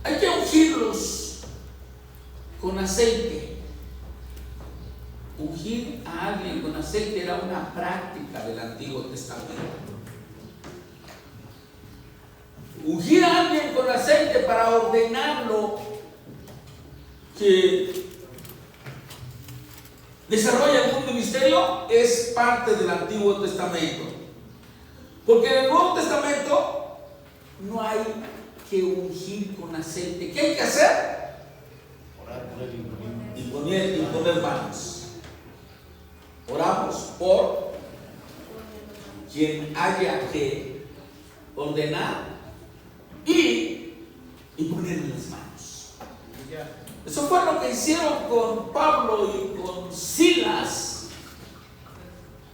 Speaker 1: hay que ungirlos con aceite. Ungir a alguien con aceite era una práctica del Antiguo Testamento. Ungir a alguien con aceite para ordenarlo que desarrolle algún ministerio es parte del Antiguo Testamento. Porque en el Nuevo Testamento no hay que ungir con aceite. ¿Qué hay que hacer? Orar por él, imponer manos. Oramos por quien haya que ordenar y ponerle las manos. Eso fue lo que hicieron con Pablo y con Silas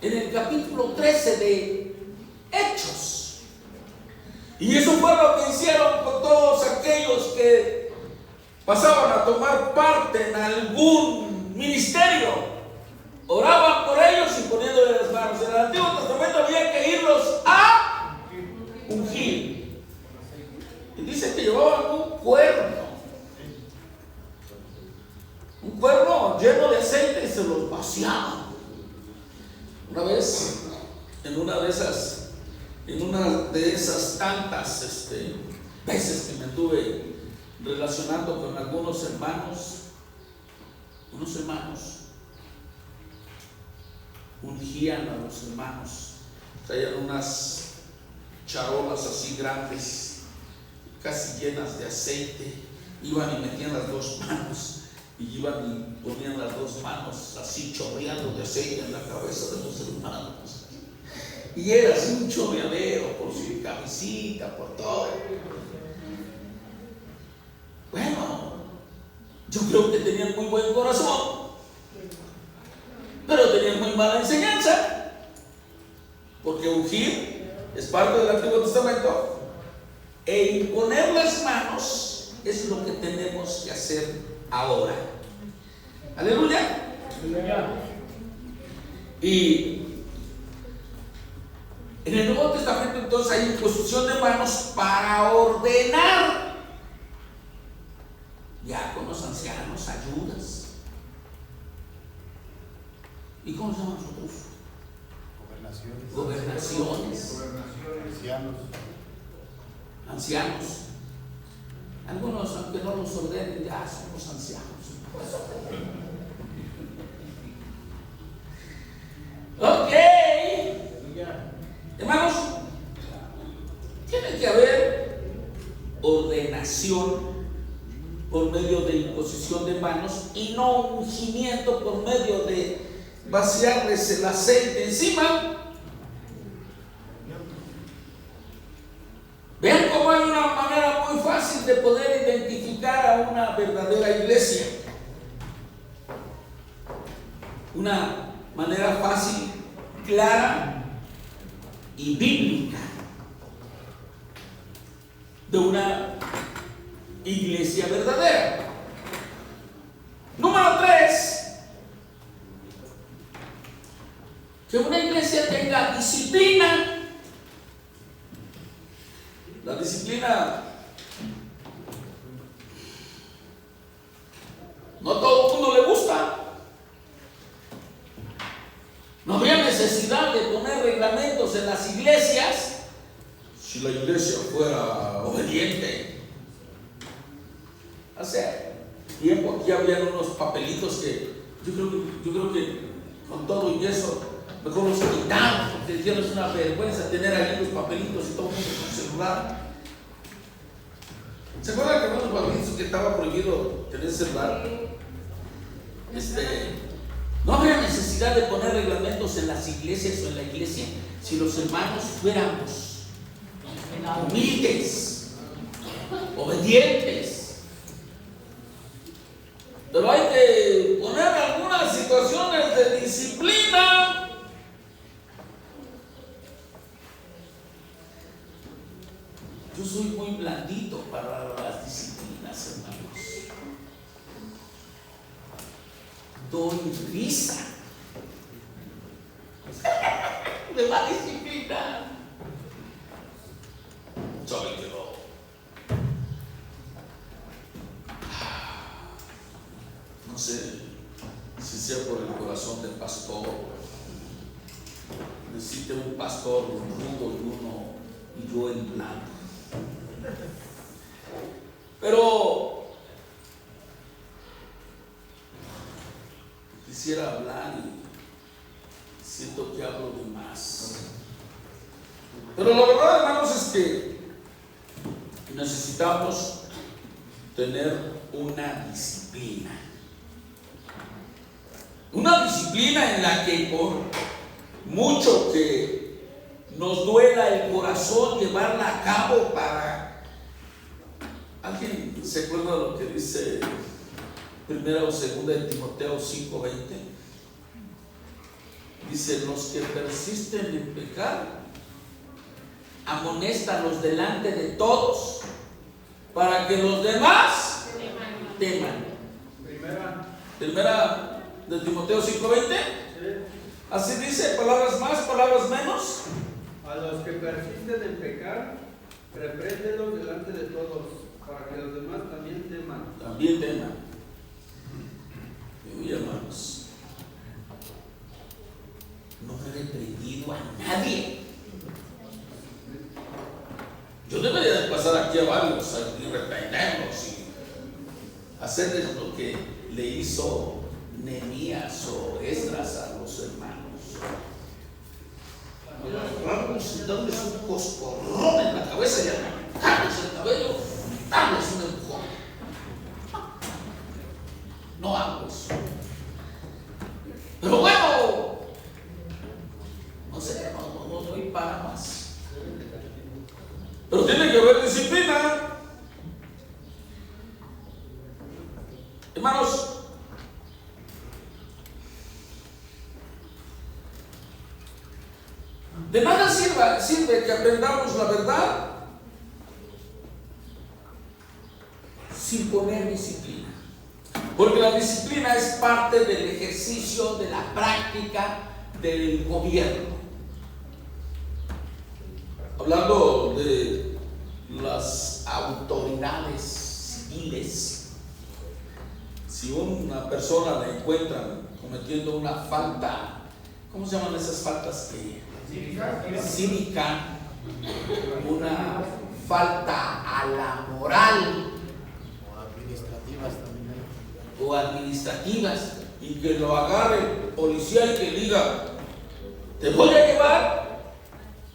Speaker 1: en el capítulo 13 de Hechos. Y eso fue lo que hicieron con todos aquellos que pasaban a tomar parte en algún ministerio. Oraban por ellos y poniéndole las manos. En el Antiguo Testamento había que irlos a ungir. Y dice que llevaban un cuerno lleno de aceite y se los vaciaban. Una vez, en una de esas tantas veces que me estuve relacionando con algunos hermanos, unos hermanos ungían a los hermanos, traían unas charolas así grandes, casi llenas de aceite, iban y metían las dos manos y iban y ponían las dos manos así chorreando de aceite en la cabeza de los hermanos. Y era así un chorreadero por su camisita, por todo. Bueno, yo creo que tenían muy buen corazón, pero tenían muy mala enseñanza, porque ungir es parte del Antiguo Testamento e imponer las manos es lo que tenemos que hacer ahora. Aleluya. Y en el Nuevo Testamento entonces hay imposición de manos para ordenar diáconos, ancianos, ayudas. ¿Y cómo se llaman nosotros? Gobernaciones. Ancianos. Algunos, aunque no los ordenen, ya somos ancianos. Ok. Hermanos, tiene que haber ordenación por medio de imposición de manos y no ungimiento por medio de vaciarles el aceite encima. Vean cómo hay una manera muy fácil de poder identificar a una verdadera iglesia. Una manera fácil, clara y bíblica de una iglesia verdadera. Número 3, que una iglesia tenga disciplina. La disciplina, no a todo el mundo le gusta. No habría necesidad de poner reglamentos en las iglesias si la iglesia fuera obediente. Hace tiempo aquí habían unos papelitos que yo creo que con todo y eso mejor los quitamos, porque ya no es una vergüenza tener ahí los papelitos y todo el mundo con celular. ¿Se acuerdan que unos papelitos que estaba prohibido tener celular? No habría necesidad de poner reglamentos en las iglesias o en la iglesia si los hermanos fuéramos humildes, obedientes. Pero hay que poner algunas situaciones de disciplina. Yo soy muy blandito para las disciplinas, hermanos. Doy risa. Me va a disciplinar. Saben que no. No sé si sea por el corazón del pastor. Necesite un pastor rudo y yo el blanco. Pero quisiera hablar y siento que hablo de más. Pero la verdad, hermanos, es que necesitamos tener una disciplina. Una disciplina en la que por mucho que nos duela el corazón llevarla a cabo para... ¿Alguien se acuerda de lo que dice 1 o 2 de Timoteo 5:20? Dice: los que persisten en pecar, amonéstalos delante de todos para que los demás teman. Primera de Timoteo 5:20.
Speaker 2: Sí.
Speaker 1: Así dice, palabras más, palabras menos.
Speaker 2: A los que persisten en pecar, repréndelos delante de todos, para que los demás también teman.
Speaker 1: También teman. Y hermanos, no he reprendido a nadie. Yo debería de pasar aquí a varios y reprenderlos y hacerles lo que le hizo Nehemías o Esdras a los hermanos. Vamos a darles un coscorrón en la cabeza y arrancarles el cabello, darles un empujón. No hago eso. Pero bueno, no sé, no soy De nada sirve que aprendamos la verdad sin poner disciplina. Porque la disciplina es parte del ejercicio, de la práctica del gobierno. Hablando de las autoridades civiles, si una persona la encuentran cometiendo una falta, ¿cómo se llaman esas faltas? Cívica, una falta a la moral o administrativas, y que lo agarre el policía y que diga, te voy a llevar,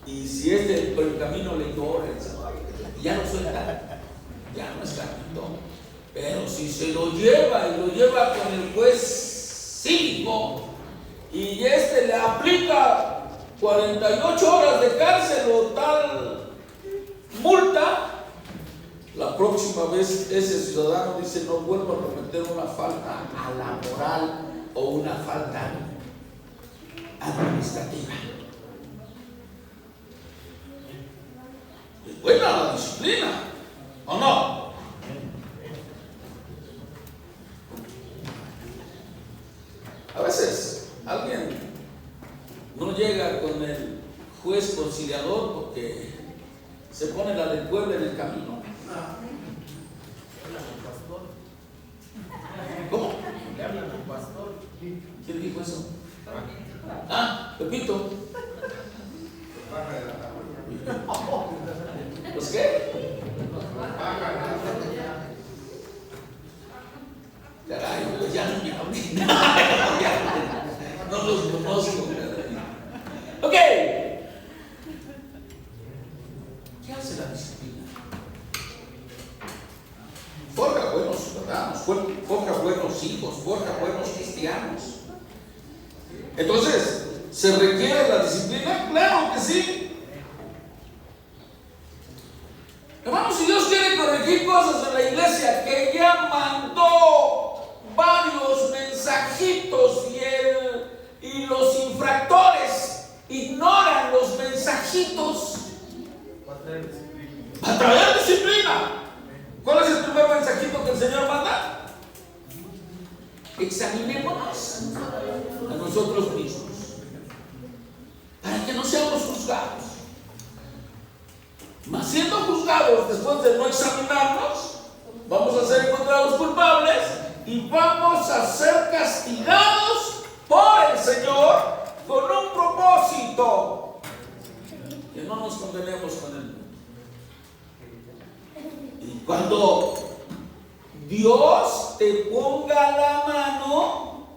Speaker 1: y si por el camino le llora, ya no suelta, ya no es carpintón. Pero si se lo lleva y lo lleva con el juez cívico y le aplica 48 horas de cárcel o tal multa, la próxima vez ese ciudadano dice, no vuelvo a cometer una falta a la moral o una falta administrativa. Es buena la disciplina, ¿o no? A veces alguien no llega con el juez conciliador porque se pone la del pueblo en el camino. ¿Cómo?
Speaker 4: Le hablan al pastor.
Speaker 1: ¿Quién dijo eso? Pepito. ¿Pues qué? Caray, pues ya no me hablen. No los conozco. Ok. ¿Qué hace la disciplina? Forja buenos ciudadanos, forja buenos hijos, forja buenos cristianos. Entonces, ¿se requiere la disciplina? Claro que sí. Hermanos, si Dios quiere corregir cosas en la iglesia, que ya mandó varios mensajitos y los infractores ignoran los mensajitos, va a traer disciplina. ¿Cuál es el primer mensajito que el Señor manda? Examinémonos a nosotros mismos para que no seamos juzgados. Mas siendo juzgados después de no examinarnos, vamos a ser encontrados culpables y vamos a ser castigados por el Señor con un propósito: que no nos condenemos con el mundo. Y cuando Dios te ponga la mano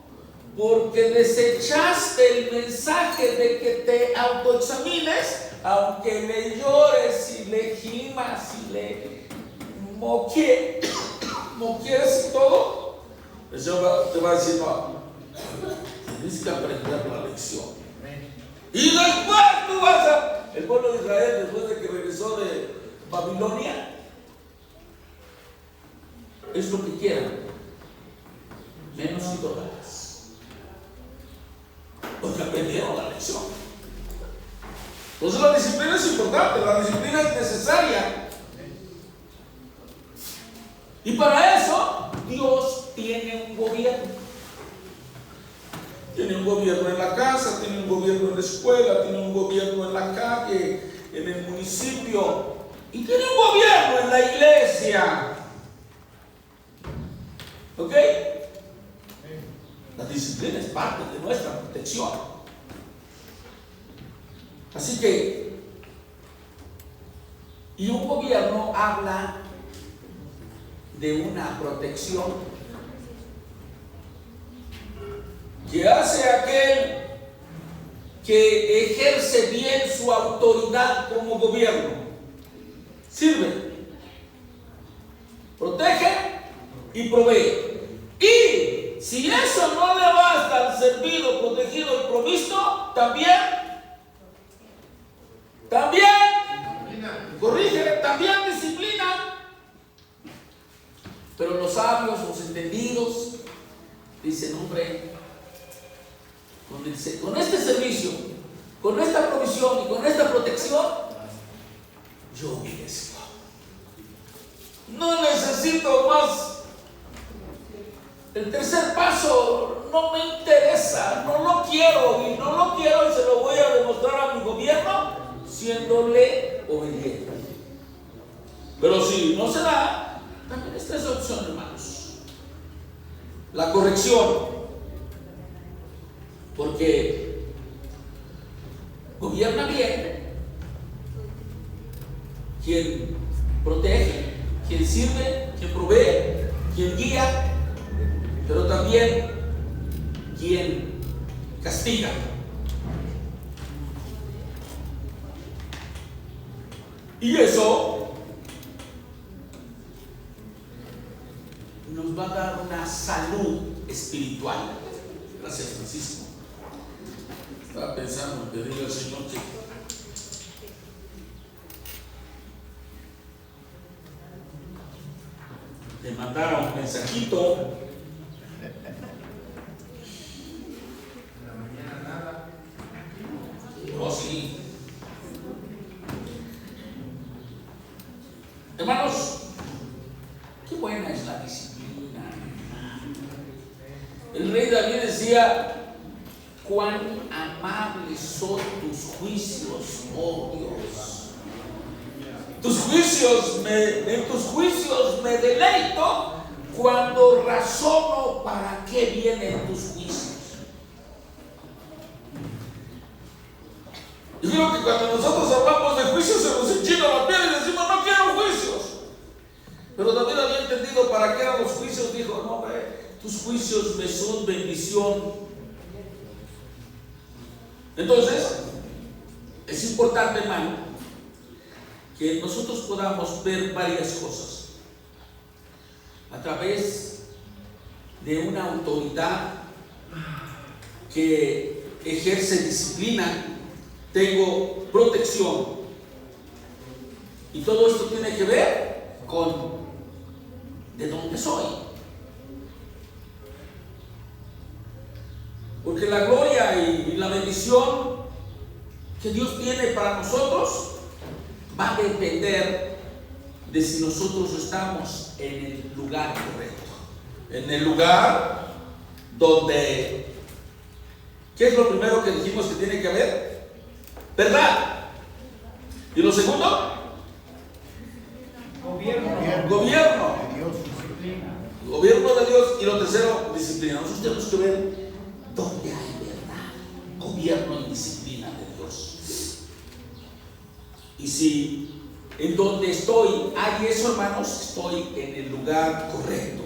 Speaker 1: porque desechaste el mensaje de que te autoexamines, aunque le llores y le gimas y le moquees y todo, el Señor te va a decir: no, tienes que aprender la lección. Y después tú vas a... El pueblo de Israel, después de que regresó de Babilonia, es lo que quieran, menos idólatras, porque aprendieron la lección. Entonces la disciplina es importante, la disciplina es necesaria. Y para eso Dios tiene un gobierno. Tiene un gobierno en la casa, tiene un gobierno en la escuela, tiene un gobierno en la calle, en el municipio, y tiene un gobierno en la iglesia. ¿Ok? La disciplina es parte de nuestra protección. Así que, y un gobierno habla de una protección que hace aquel que ejerce bien su autoridad como gobierno. Sirve, protege y provee. Y si eso no le basta al servido, protegido y provisto, también corrige, también disciplina. Pero los sabios, los entendidos, dicen: hombre, con este servicio con esta provisión y con esta protección, yo obedezco. No necesito más. El tercer paso no me interesa, no lo quiero y se lo voy a demostrar a mi gobierno siéndole obediente. Pero si no se da, también está esa opción, hermanos. La corrección. Porque gobierna bien quien protege, quien sirve, quien provee, quien guía, pero también quien castiga. Y eso nos va a dar una salud espiritual. Gracias, Francisco. Estaba pensando en pedirle al Señor que le mandara un mensajito. Oh, sí. Hermanos, qué buena es la disciplina. El rey David decía: cuán amables son tus juicios, oh Dios. En tus juicios me deleito cuando razono para qué vienen tus juicios. Yo creo que cuando nosotros hablamos de juicios se nos enchina la piel y decimos: no quiero juicios. Pero David había entendido para qué eran los juicios. Dijo: no, hombre, tus juicios me son bendición. Entonces, es importante, hermano, que nosotros podamos ver varias cosas a través de una autoridad que ejerce disciplina. Tengo protección, y todo esto tiene que ver con de dónde soy. Porque la gloria y la bendición que Dios tiene para nosotros va a depender de si nosotros estamos en el lugar correcto, en el lugar donde, ¿qué es lo primero que dijimos que tiene que haber? ¿Verdad? ¿Y lo segundo?
Speaker 2: Gobierno
Speaker 4: de Dios.
Speaker 2: Disciplina.
Speaker 1: Gobierno de Dios. Y lo tercero, disciplina. Nosotros tenemos que ver dónde hay verdad, gobierno y disciplina de Dios. Y si en donde estoy hay eso, hermanos, estoy en el lugar correcto.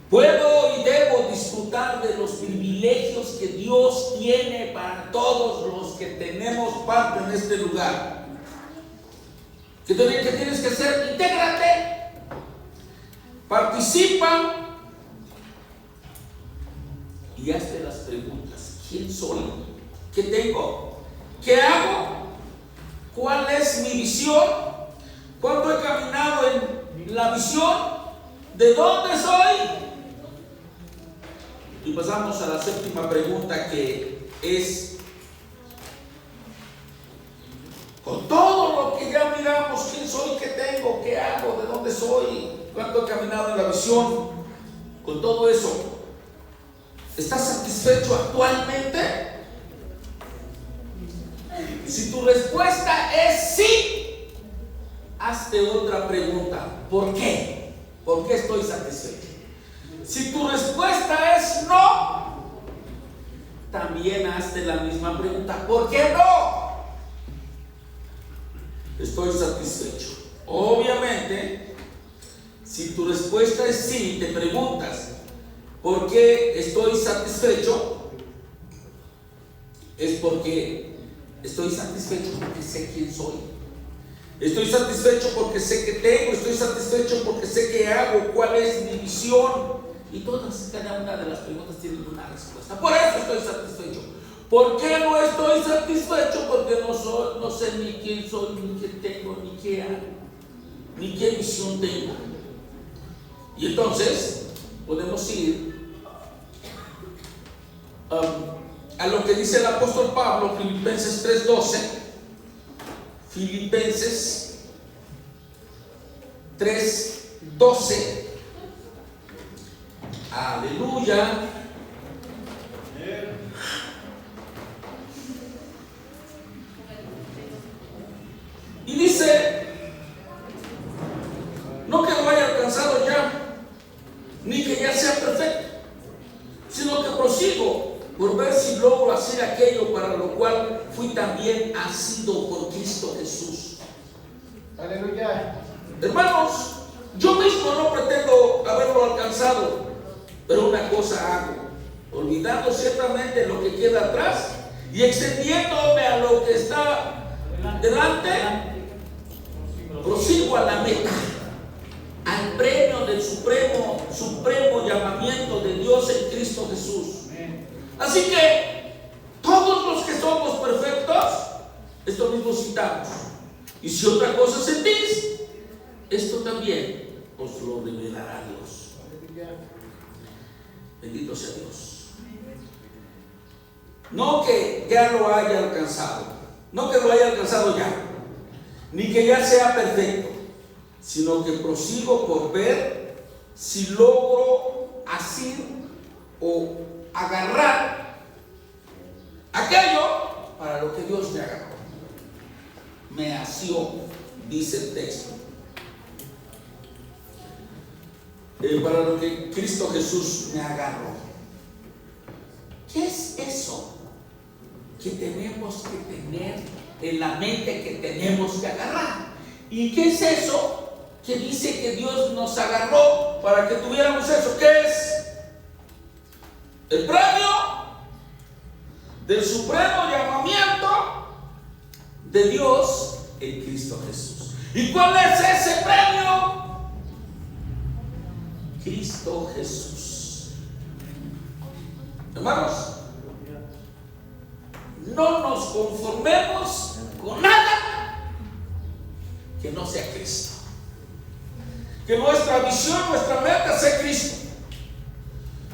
Speaker 1: Puedo y debo disfrutar de los privilegios que Dios tiene para todos los que tenemos parte en este lugar. ¿Qué tienes que hacer? Intégrate, participa y hazte las preguntas: ¿quién soy? ¿Qué tengo? ¿Qué hago? ¿Cuál es mi visión? ¿Cuánto he caminado en la visión? ¿De dónde soy? Y pasamos a la séptima pregunta, que es: con todo lo que ya miramos, ¿quién soy? ¿Qué tengo? ¿Qué hago? ¿De dónde soy? ¿Cuánto he caminado en la visión? Con todo eso, ¿estás satisfecho actualmente? Si tu respuesta es sí, hazte otra pregunta: ¿por qué? ¿Por qué estoy satisfecho? Si tu respuesta es no, también hazte la misma pregunta: ¿por qué no estoy satisfecho? Obviamente, si tu respuesta es sí, te preguntas ¿por qué estoy satisfecho? Es porque estoy satisfecho porque sé quién soy. Estoy satisfecho porque sé que tengo. Estoy satisfecho porque sé qué hago, cuál es mi visión. Y todas, cada una de las preguntas tienen una respuesta. Por eso estoy satisfecho. ¿Por qué no estoy satisfecho? Porque no sé ni quién soy, ni qué tengo, ni qué hago, ni qué visión tengo. Y entonces podemos ir a lo que dice el apóstol Pablo, Filipenses 3:12. Filipenses 3:12. Aleluya. Y dice, no que lo haya alcanzado ya, ni que ya sea perfecto, sino que prosigo por ver si logro hacer aquello para lo cual fui también asido por Cristo Jesús.
Speaker 4: Aleluya.
Speaker 1: Hermanos, yo mismo no pretendo haberlo alcanzado, pero una cosa hago, olvidando ciertamente lo que queda atrás y extendiéndome a lo que está delante, prosigo a la meta, al premio del supremo llamamiento de Dios en Cristo Jesús. Así que todos los que somos perfectos, esto mismo citamos. Y si otra cosa sentís, esto también os lo revelará Dios. Bendito sea Dios. No que ya lo haya alcanzado, no que lo haya alcanzado ya, ni que ya sea perfecto, sino que prosigo por ver si logro asir o agarrar aquello para lo que Dios me agarró. Me asió, dice el texto. Para lo que Cristo Jesús me agarró. ¿Qué es eso que tenemos que tener en la mente, que tenemos que agarrar? ¿Y qué es eso que dice que Dios nos agarró para que tuviéramos eso? ¿Qué es? El premio del supremo llamamiento de Dios en Cristo Jesús. ¿Y cuál es ese premio? Cristo Jesús. Hermanos, no nos conformemos con nada que no sea Cristo. Que nuestra visión, nuestra meta sea Cristo.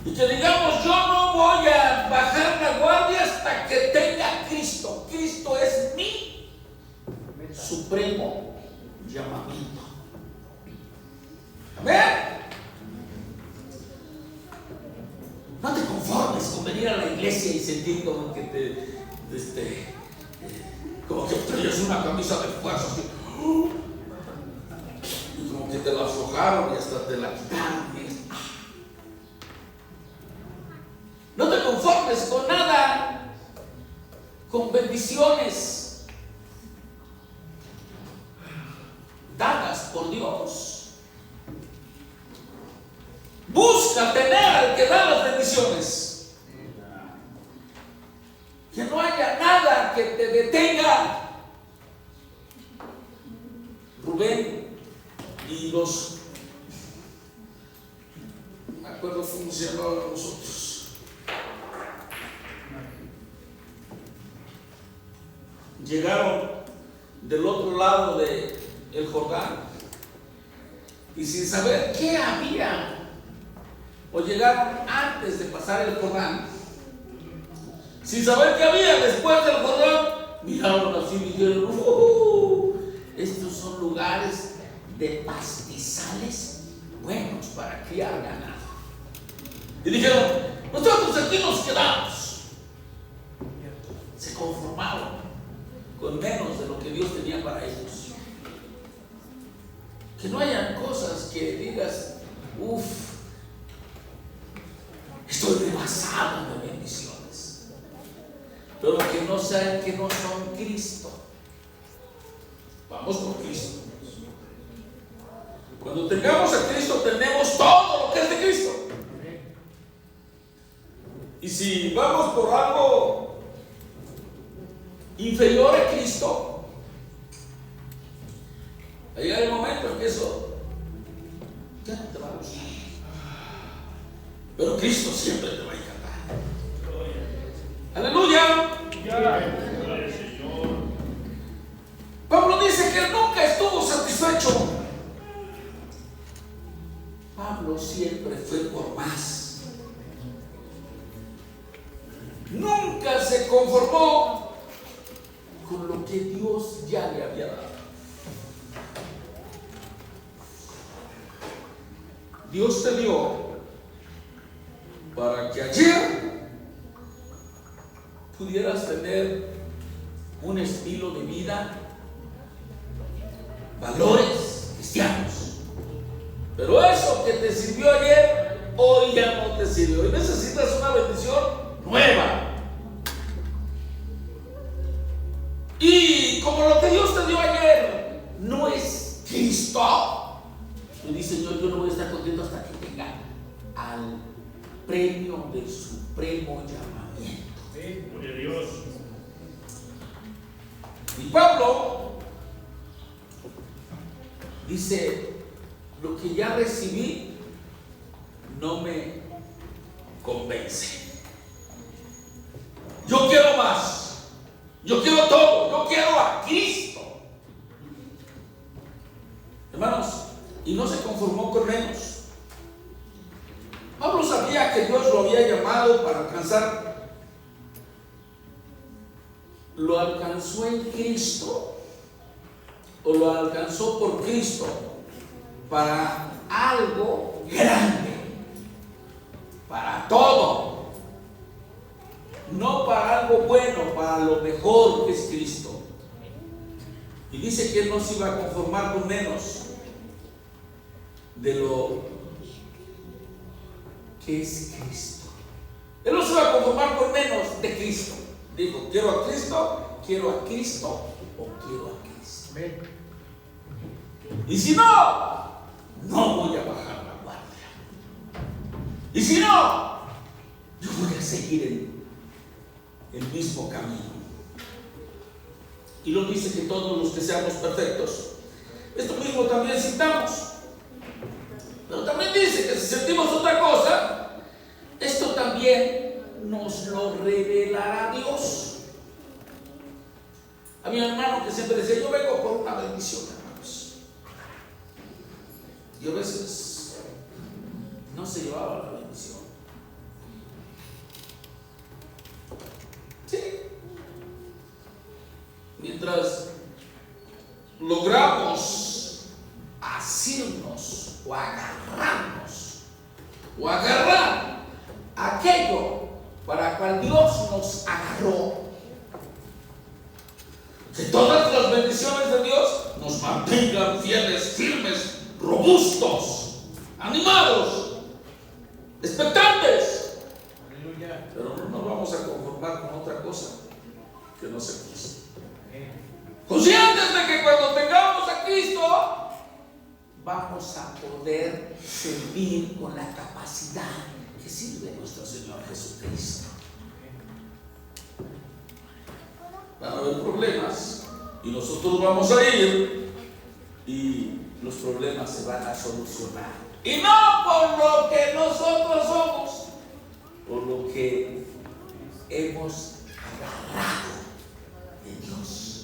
Speaker 1: Y que digamos, yo no voy a bajar la guardia hasta que tenga Cristo. Cristo es mi supremo llamamiento. Amén. No te conformes con venir a la iglesia y sentir como que como que traes una camisa de fuerza así, y como que te la aflojaron y hasta te la quitaron. No te conformes con nada, con bendiciones dadas por Dios. Busca tener al que da las bendiciones. Que no haya nada que te detenga. Rubén y los, me acuerdo cómo se llamaban nosotros, llegaron del otro lado del Jordán y sin saber qué había, o llegaron antes de pasar el Jordán, sin saber qué había después del Jordán, miraron así y dijeron, estos son lugares de pastizales buenos para criar ganado. Y dijeron, nosotros aquí nos quedamos. Se conformaron con menos de lo que Dios tenía para ellos. Que no hayan cosas que digas, estoy rebasado de bendiciones, pero que no sean, que no son Cristo. Vamos con Cristo. Cuando tengamos a Cristo, tenemos todo lo que es de Cristo. Y si vamos por algo inferior a Cristo, va a llegar el momento en que eso ya no te va a gustar. Pero Cristo siempre te va a encantar. Aleluya. Pablo dice que nunca estuvo satisfecho. Pablo siempre fue por más. Nunca conformó con lo que Dios ya le había dado. Dios te dio para que ayer pudieras tener un estilo de vida, valores cristianos. Pero eso que te sirvió ayer, hoy ya no te sirve. Hoy necesitas una bendición nueva. Y como lo que Dios te dio ayer no es Cristo, tú dices: Señor, yo no voy a estar contento hasta que tenga al premio del supremo llamamiento.
Speaker 2: Sí, gloria a Dios.
Speaker 1: Y Pablo dice: lo que ya recibí no me convence. Yo quiero más. Yo quiero todo. Yo quiero a Cristo. Hermanos, y no se conformó con menos. Pablo sabía que Dios lo había llamado para alcanzar. ¿Lo alcanzó en Cristo o lo alcanzó por Cristo para algo grande, para todo? No para algo bueno, para lo mejor que es Cristo. Y dice que Él no se iba a conformar con menos de lo que es Cristo. Él no se iba a conformar con menos de Cristo. Dijo: quiero a Cristo o quiero a Cristo. Y si no, no voy a bajar la guardia. Y si no, yo voy a seguir el mismo camino. Y lo dice que todos los que seamos perfectos. Esto mismo también citamos. Pero también dice que si sentimos otra cosa, esto también nos lo revelará Dios. Había un hermano que siempre decía: yo vengo por una bendición, hermanos. Y a veces no se llevaba la bendición. Sí. Mientras logramos asirnos o agarrarnos o agarrar aquello para cual Dios nos agarró, que todas las bendiciones de Dios nos mantengan fieles, firmes, robustos, animados, expectantes.
Speaker 2: Aleluya.
Speaker 1: Pero no nos vamos a conformar con otra cosa que no sea Cristo. Conscientes de que cuando tengamos a Cristo vamos a poder servir con la capacidad que sirve nuestro Señor Jesucristo. Van a haber problemas y nosotros vamos a ir y los problemas se van a solucionar. Y no por lo que nosotros somos, por lo que hemos agarrado de Dios.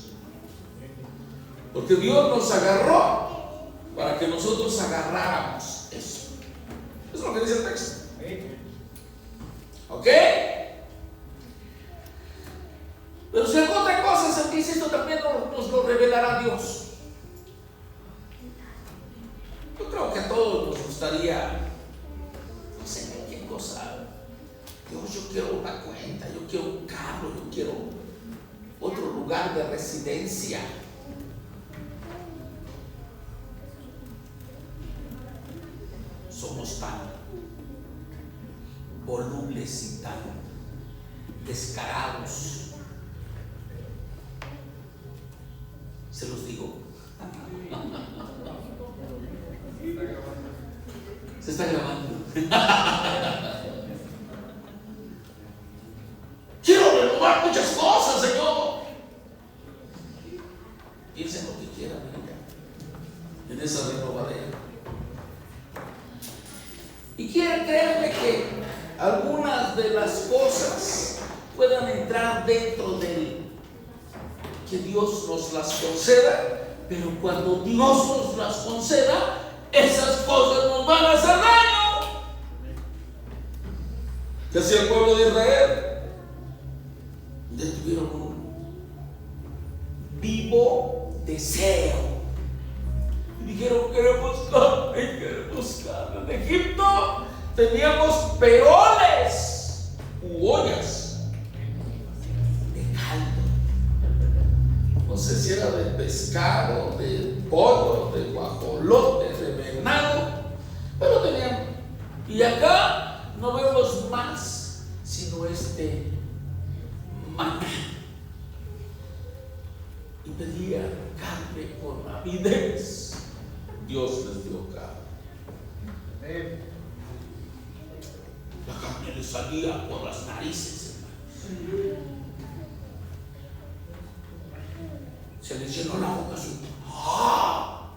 Speaker 1: Porque Dios nos agarró para que nosotros agarráramos eso. Eso es lo que dice el texto. ¿Ok? Pero si alguna otra cosa se dice, esto también nos lo revelará Dios. Yo creo que a todos nos gustaría, no sé qué cosa. Dios, yo quiero una cuenta, yo quiero un carro, yo quiero otro lugar de residencia. Somos tan volubles y tan descarados. Se los digo. Se está grabando. Quiero renovar muchas cosas, Señor. Piensen lo que quieran, en esa renovadera. Y quieren creerme que algunas de las cosas puedan entrar dentro del que Dios nos las conceda, pero cuando Dios nos las conceda, esas cosas nos van a hacer daño. ¿Qué hacía el pueblo de Israel? tuvieron un vivo deseo. Y dijeron, queremos carne, queremos carne. En Egipto teníamos peroles u ollas de caldo. No sé si era de pescado, de pollo, de guajolote, de venado, pero tenían. Y acá no vemos más sino este maná. Y pedían carne con avidez. Dios les dio carne. La carne les salía por las narices, hermanos. Se les llenó la boca así. ¡Ah!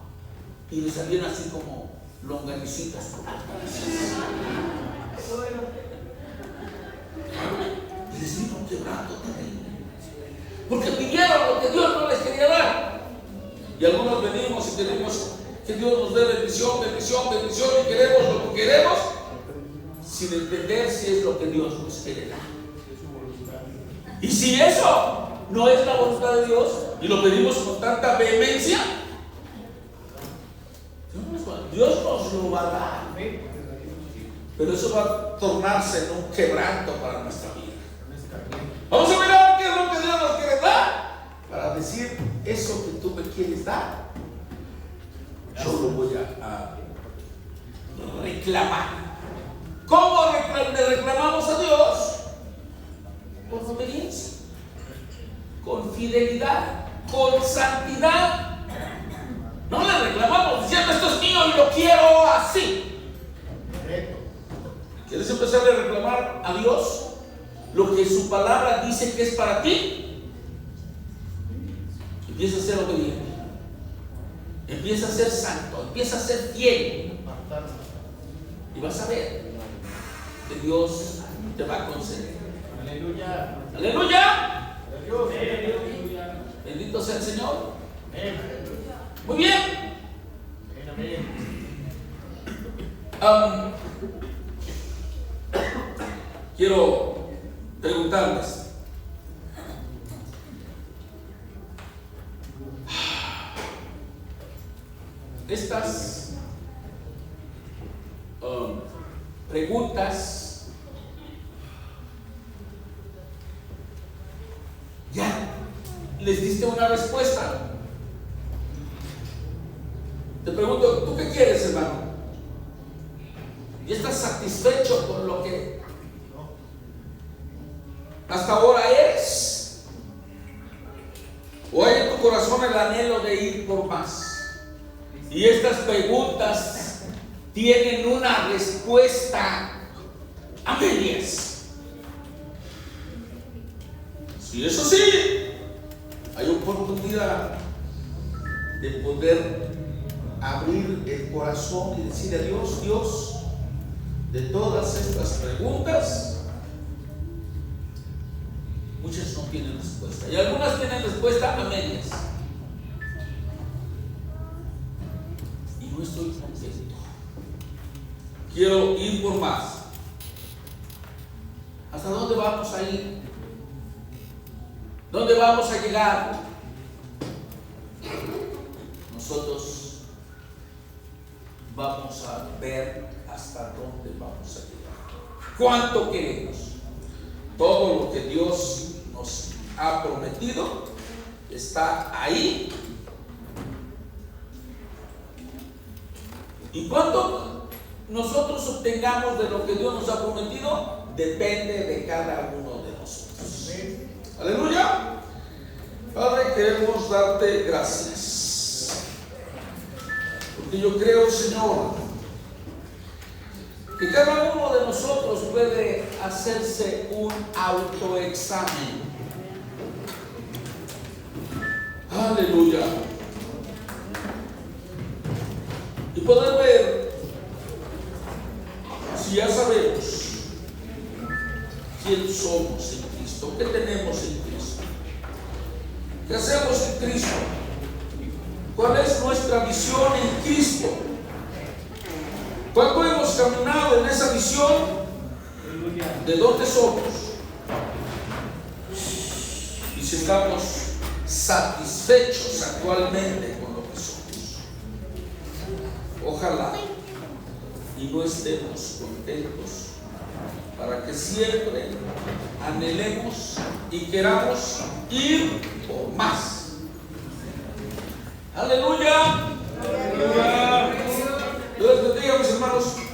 Speaker 1: Y les salían así como longanicitas por las narices. Y les vino un quebranto terrible, porque pidieron lo que Dios no les quería dar. Y algunos venimos y queremos que Dios nos dé bendición, bendición, bendición, y queremos lo que queremos sin entender si es lo que Dios nos quiere dar. Y si eso no es la voluntad de Dios y lo pedimos con tanta vehemencia, Dios nos lo va a dar. Pero eso va a tornarse en un quebranto para nuestra vida. Vamos a mirar qué es lo que Dios nos quiere dar para decir, eso que tú me quieres dar, yo lo voy a reclamar. ¿Cómo le reclamamos a Dios? Con obediencia, con fidelidad, con santidad. No le reclamamos diciendo, esto es mío y lo quiero así. ¿Quieres empezar a reclamar a Dios lo que su palabra dice que es para ti? Empieza a ser obediente, empieza a ser santo, empieza a ser fiel, y vas a ver que Dios te va a conceder.
Speaker 4: Aleluya.
Speaker 1: Aleluya.
Speaker 4: Aleluya.
Speaker 1: Bendito sea el Señor.
Speaker 4: Amén.
Speaker 1: Muy bien. Quiero preguntarles, estas preguntas ya les diste una respuesta. Te pregunto, ¿tú qué quieres, hermano? ¿Y estás satisfecho con lo que hasta ahora eres? ¿O hay en tu corazón el anhelo de ir por más? Y estas preguntas tienen una respuesta a medias. Si eso sí, hay oportunidad de poder abrir el corazón y decirle a Dios, Dios, de todas estas preguntas, muchas no tienen respuesta y algunas tienen respuesta a medias. Y no estoy contento. Quiero ir por más. ¿Hasta dónde vamos a ir? ¿Dónde vamos a llegar? Nosotros vamos a ver hasta dónde vamos a llegar. ¿Cuánto queremos? Todo lo que Dios nos ha prometido está ahí. Y cuánto nosotros obtengamos de lo que Dios nos ha prometido depende de cada uno de nosotros. Aleluya. Padre, queremos darte gracias, porque yo creo, Señor, que cada uno de nosotros puede hacerse un autoexamen. Aleluya. Y poder ver si ya sabemos quién somos en Cristo, qué tenemos en Cristo, qué hacemos en Cristo, cuál es nuestra visión en Cristo. ¿Cuánto hemos caminado en esa visión? ¿De dónde somos? si estamos satisfechos actualmente con lo que somos. Ojalá y no estemos contentos, para que siempre anhelemos y queramos ir por más. Aleluya. Aleluya. Dios bendiga, mis hermanos.